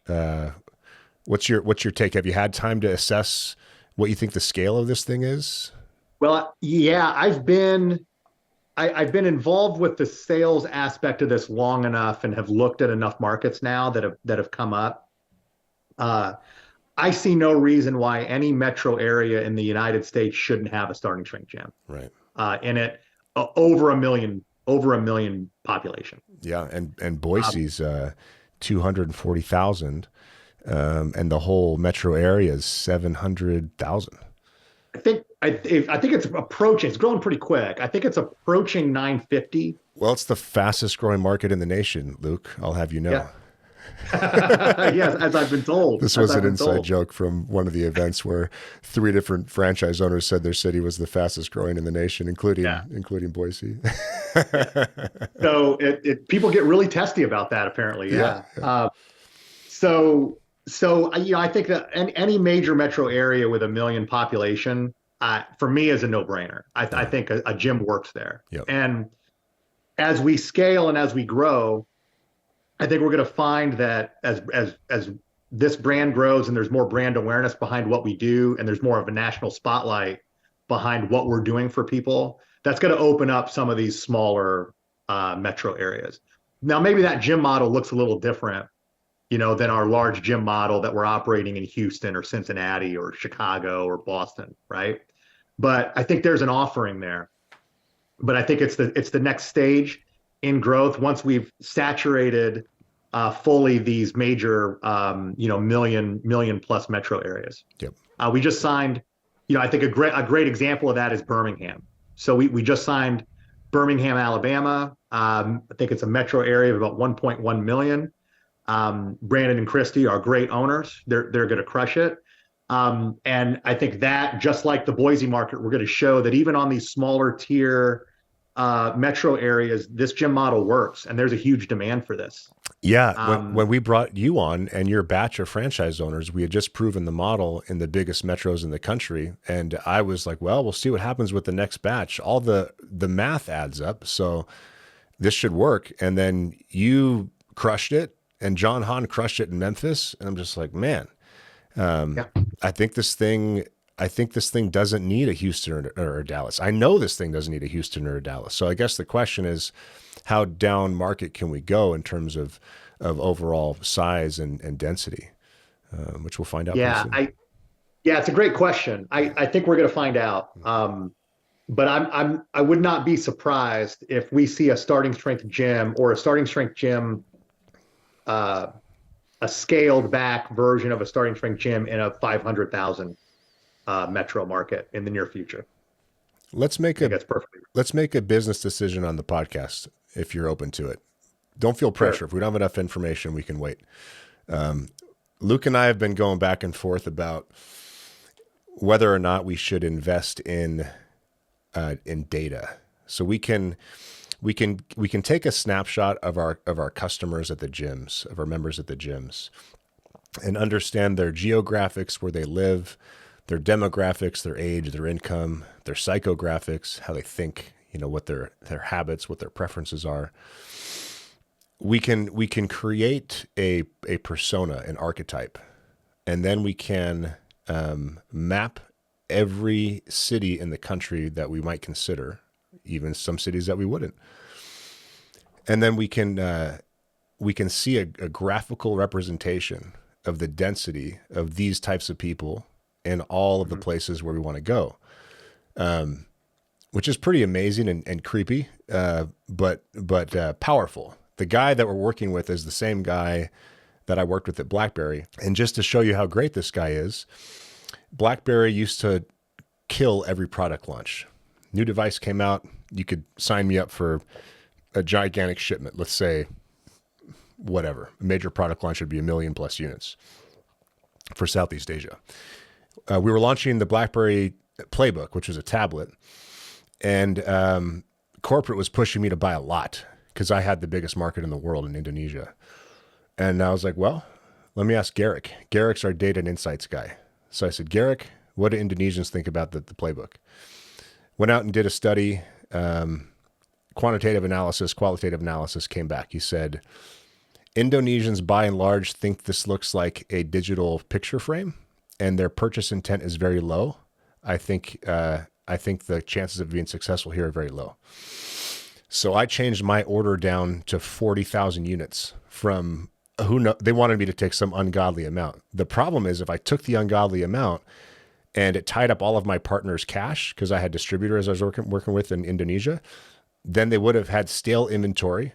take? Have you had time to assess what you think the scale of this thing is? Well, yeah, I've been involved with the sales aspect of this long enough and have looked at enough markets now that have come up. I see no reason why any metro area in the United States shouldn't have a starting strength gym. Right. In it, over a million population. Yeah, and Boise's 240,000, and the whole metro area is 700,000. I think it's approaching. It's growing pretty quick. I think it's approaching 950. Well, it's the fastest growing market in the nation, Luke. I'll have you know. Yeah. Yes, as I've been told. This was an inside joke from one of the events where 3 different franchise owners said their city was the fastest growing in the nation, including Boise. So people get really testy about that, apparently. Yeah. So I think that any major metro area with 1 million population, for me, is a no-brainer. I think a gym works there. Yep. And as we scale and as we grow, I think we're going to find that as this brand grows and there's more brand awareness behind what we do, and there's more of a national spotlight behind what we're doing for people, that's going to open up some of these smaller metro areas. Now, maybe that gym model looks a little different, than our large gym model that we're operating in Houston or Cincinnati or Chicago or Boston, right? But I think there's an offering there. But I think it's the next stage in growth once we've saturated fully these major, million plus metro areas. Yep. We just signed, I think a great example of that is Birmingham. So we just signed Birmingham, Alabama. I think it's a metro area of about 1.1 million. Brandon and Christy are great owners. They're going to crush it. And I think that just like the Boise market, we're going to show that even on these smaller tier metro areas, this gym model works, and there's a huge demand for this. Yeah, when we brought you on and your batch of franchise owners, we had just proven the model in the biggest metros in the country, and I was like, well, we'll see what happens with the next batch. All the math adds up, so this should work. And then you crushed it, and John Hahn crushed it in Memphis, and I'm just like, man, Yeah. I think this thing doesn't need a Houston or a Dallas. I know this thing doesn't need a Houston or a Dallas. So I guess the question is, how down market can we go in terms of overall size and density, which we'll find out. Yeah, it's a great question. I think we're going to find out. But I would not be surprised if we see a starting strength gym or a starting strength gym, a scaled back version of a starting strength gym in a 500,000 metro market in the near future. Let's make that's perfectly. Let's make a business decision on the podcast if you're open to it. Don't feel pressure. Sure. If we don't have enough information, we can wait. Luke and I have been going back and forth about whether or not we should invest in data. So we can take a snapshot of our customers at the gyms, of our members at the gyms, and understand their geographics, where they live, their demographics, their age, their income, their psychographics, how they think, what their habits, what their preferences are. We can create a persona, an archetype, and then we can map every city in the country that we might consider, even some cities that we wouldn't. And then we can see a graphical representation of the density of these types of people in all of the places where we want to go, which is pretty amazing and creepy, but powerful. The guy that we're working with is the same guy that I worked with at BlackBerry. And just to show you how great this guy is, BlackBerry used to kill every product launch. New device came out, you could sign me up for a gigantic shipment. Let's say, whatever, a major product launch would be 1 million plus units for Southeast Asia. We were launching the BlackBerry Playbook, which was a tablet, and corporate was pushing me to buy a lot because I had the biggest market in the world in Indonesia. And I was like, well, let me ask Garrick. Garrick's our data and insights guy. So I said, Garrick, what do Indonesians think about the Playbook? Went out and did a study, quantitative analysis, qualitative analysis, came back. He said, Indonesians by and large think this looks like a digital picture frame, and their purchase intent is very low. I think the chances of being successful here are very low. So I changed my order down to 40,000 units from they wanted me to take some ungodly amount. The problem is if I took the ungodly amount and it tied up all of my partners' cash, because I had distributors I was working with in Indonesia, then they would have had stale inventory.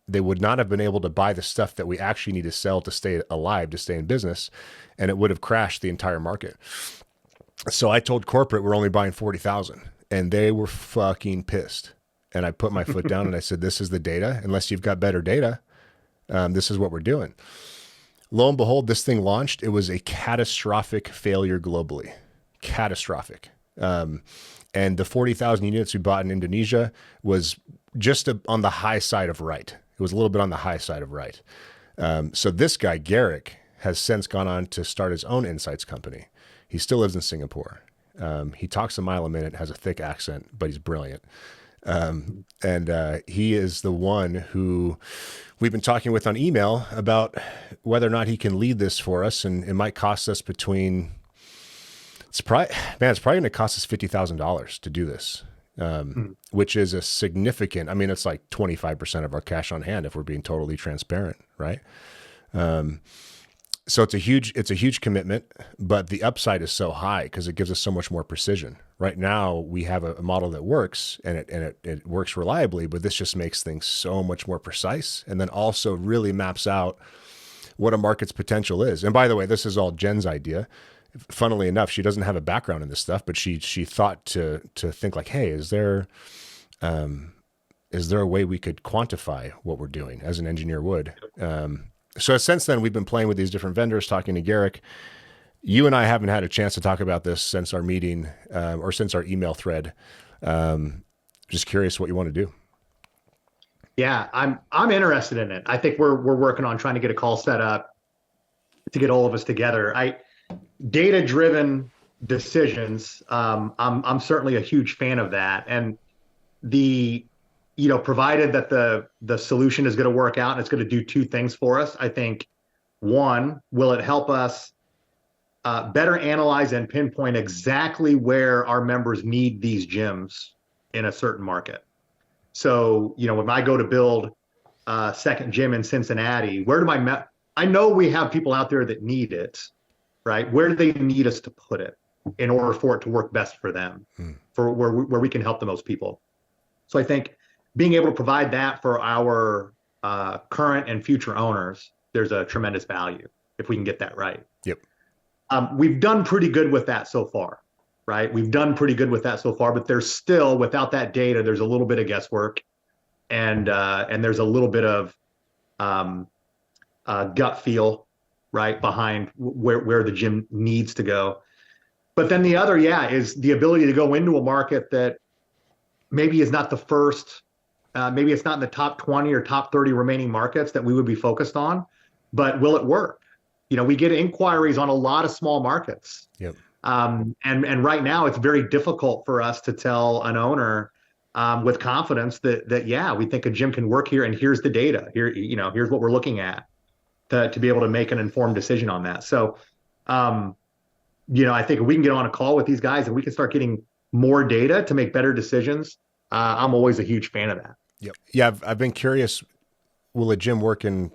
They would not have been able to buy the stuff that we actually need to sell to stay alive, to stay in business, and it would have crashed the entire market. So I told corporate we're only buying 40,000, and they were fucking pissed. And I put my foot down and I said, this is the data. Unless you've got better data, this is what we're doing. Lo and behold, this thing launched. It was a catastrophic failure globally. Catastrophic. And the 40,000 units we bought in Indonesia was just on the high side of right. It was a little bit on the high side of right. So this guy, Garrick, has since gone on to start his own insights company. He still lives in Singapore. He talks a mile a minute, has a thick accent, but he's brilliant. And he is the one who we've been talking with on email about whether or not he can lead this for us. And it might cost us it's probably going to cost us $50,000 to do this. Mhm. which is a significant, I mean, it's like 25% of our cash on hand if we're being totally transparent, right? So it's a huge commitment, but the upside is so high because it gives us so much more precision. Right now, we have a model that works and it works reliably, but this just makes things so much more precise, and then also really maps out what a market's potential is. And by the way, this is all Jen's idea. Funnily enough, she doesn't have a background in this stuff, but she thought to think like, hey, is there a way we could quantify what we're doing as an engineer would? So since then, we've been playing with these different vendors, talking to Garrick. You and I haven't had a chance to talk about this since our meeting or since our email thread. Just curious what you want to do. Yeah, I'm interested in it. I think we're working on trying to get a call set up to get all of us together. Data driven decisions. I'm certainly a huge fan of that, and the provided that the solution is going to work out and it's going to do two things for us. I think one, will it help us better analyze and pinpoint exactly where our members need these gyms in a certain market. So, when I go to build a second gym in Cincinnati, I know we have people out there that need it, right? Where do they need us to put it in order for it to work best for them, for where we can help the most people? So I think being able to provide that for our current and future owners, there's a tremendous value if we can get that right. Yep. We've done pretty good with that so far, right? We've done pretty good with that so far, but there's still, without that data, there's a little bit of guesswork, and there's a little bit of gut feel, right, behind where the gym needs to go. But then the other, is the ability to go into a market that maybe is not the first, maybe it's not in the top 20 or top 30 remaining markets that we would be focused on, but will it work? We get inquiries on a lot of small markets. Yep. And right now it's very difficult for us to tell an owner with confidence that we think a gym can work here, and here's the data. Here's what we're looking at to be able to make an informed decision on that. So, I think if we can get on a call with these guys and we can start getting more data to make better decisions, I'm always a huge fan of that. Yep. Yeah, I've been curious. Will a gym work in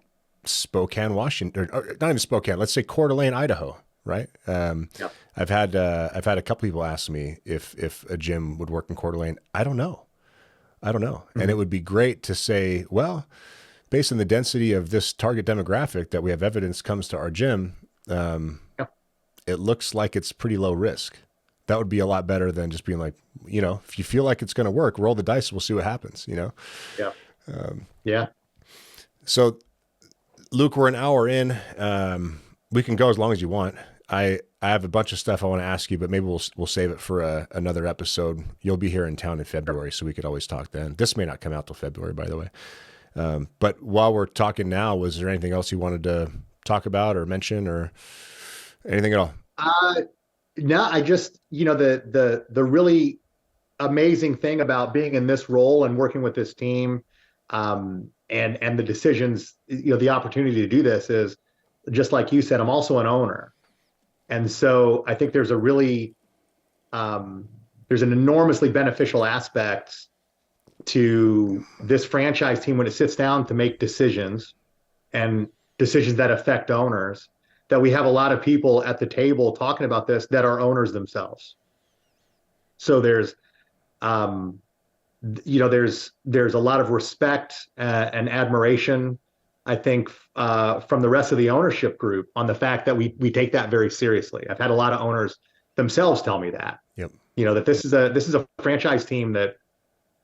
Spokane, Washington, or not even Spokane? Let's say Coeur d'Alene, Idaho, right? Yep. I've had a couple people ask me if a gym would work in Coeur d'Alene. I don't know, mm-hmm. And it would be great to say, well, based on the density of this target demographic that we have evidence comes to our gym, it looks like it's pretty low risk. That would be a lot better than just being like, if you feel like it's going to work, roll the dice. We'll see what happens, Yeah. So Luke, we're an hour in. We can go as long as you want. I have a bunch of stuff I want to ask you, but maybe we'll save it for another episode. You'll be here in town in February, so we could always talk then. This may not come out till February, by the way. But while we're talking now, was there anything else you wanted to talk about or mention or anything at all? No, I just, the really amazing thing about being in this role and working with this team, and the decisions, the opportunity to do this is, just like you said, I'm also an owner. And so I think there's a really, there's an enormously beneficial aspect to this franchise team when it sits down to make decisions, and decisions that affect owners, that we have a lot of people at the table talking about this that are owners themselves. So there's a lot of respect and admiration, I think, from the rest of the ownership group on the fact that we take that very seriously. I've had a lot of owners themselves tell me that. Yep. That this is a franchise team that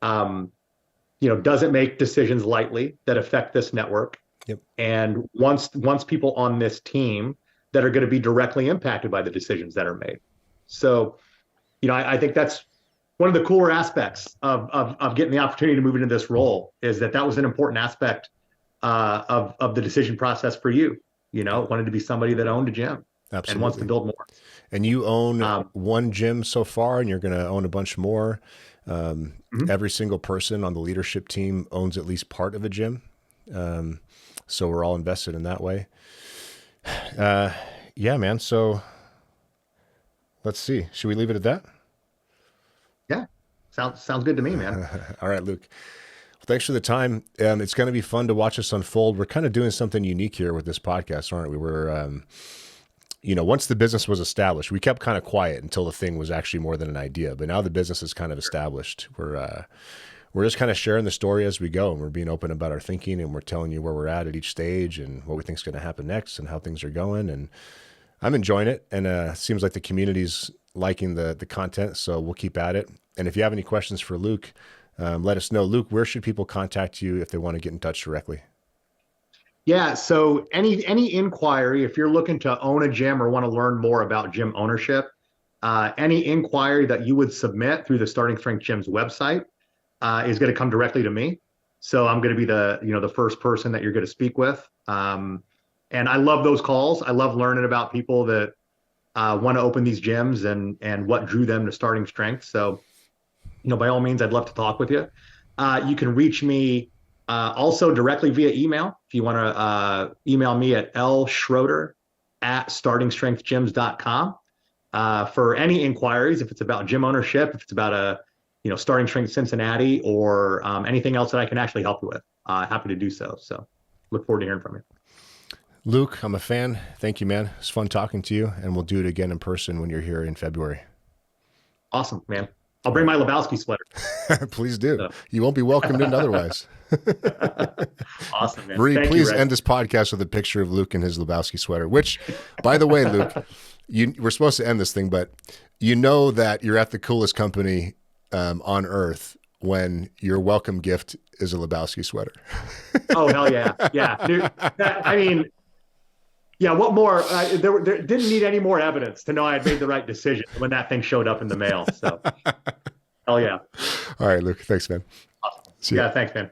doesn't make decisions lightly that affect this network. Yep. And once people on this team that are going to be directly impacted by the decisions that are made. So, I think that's one of the cooler aspects of getting the opportunity to move into this role, is that was an important aspect of the decision process for you. Wanted to be somebody that owned a gym. Absolutely. And wants to build more. And you own one gym so far, and you're going to own a bunch more. Mm-hmm. Every single person on the leadership team owns at least part of a gym. So we're all invested in that way. Yeah, man. So let's see. Should we leave it at that? Yeah. Sounds good to me, man. All right, Luke. Well, thanks for the time. It's going to be fun to watch us unfold. We're kind of doing something unique here with this podcast, aren't we? We're, once the business was established, we kept kind of quiet until the thing was actually more than an idea. But now the business is kind of established. We're just kind of sharing the story as we go, and we're being open about our thinking, and we're telling you where we're at each stage and what we think is going to happen next and how things are going. And I'm enjoying it, and it seems like the community's liking the content, so we'll keep at it. And if you have any questions for Luke, let us know. Luke, where should people contact you if they want to get in touch directly? Yeah, so any inquiry, if you're looking to own a gym or want to learn more about gym ownership, any inquiry that you would submit through the Starting Strength Gym's website is going to come directly to me. So I'm going to be the first person that you're going to speak with. And I love those calls. I love learning about people that want to open these gyms and what drew them to Starting Strength. So, by all means, I'd love to talk with you. You can reach me also directly via email. If you want to email me at lschroeder@startingstrengthgyms.com for any inquiries, if it's about gym ownership, if it's about Starting Strength Cincinnati, or anything else that I can actually help you with. Happy to do so. So look forward to hearing from you. Luke, I'm a fan. Thank you, man. It's fun talking to you, and we'll do it again in person when you're here in February. Awesome, man. I'll bring my Lebowski sweater. Please do. So. You won't be welcomed in otherwise. Awesome, man. Bree, please end this podcast with a picture of Luke in his Lebowski sweater, which, by the way, Luke, we're supposed to end this thing, but you know that you're at the coolest company on earth when your welcome gift is a Lebowski sweater. Oh, hell yeah. Yeah. Dude, what more? There didn't need any more evidence to know I had made the right decision when that thing showed up in the mail. So, hell yeah. All right, Luke. Thanks, man. Awesome. Yeah, thanks, man.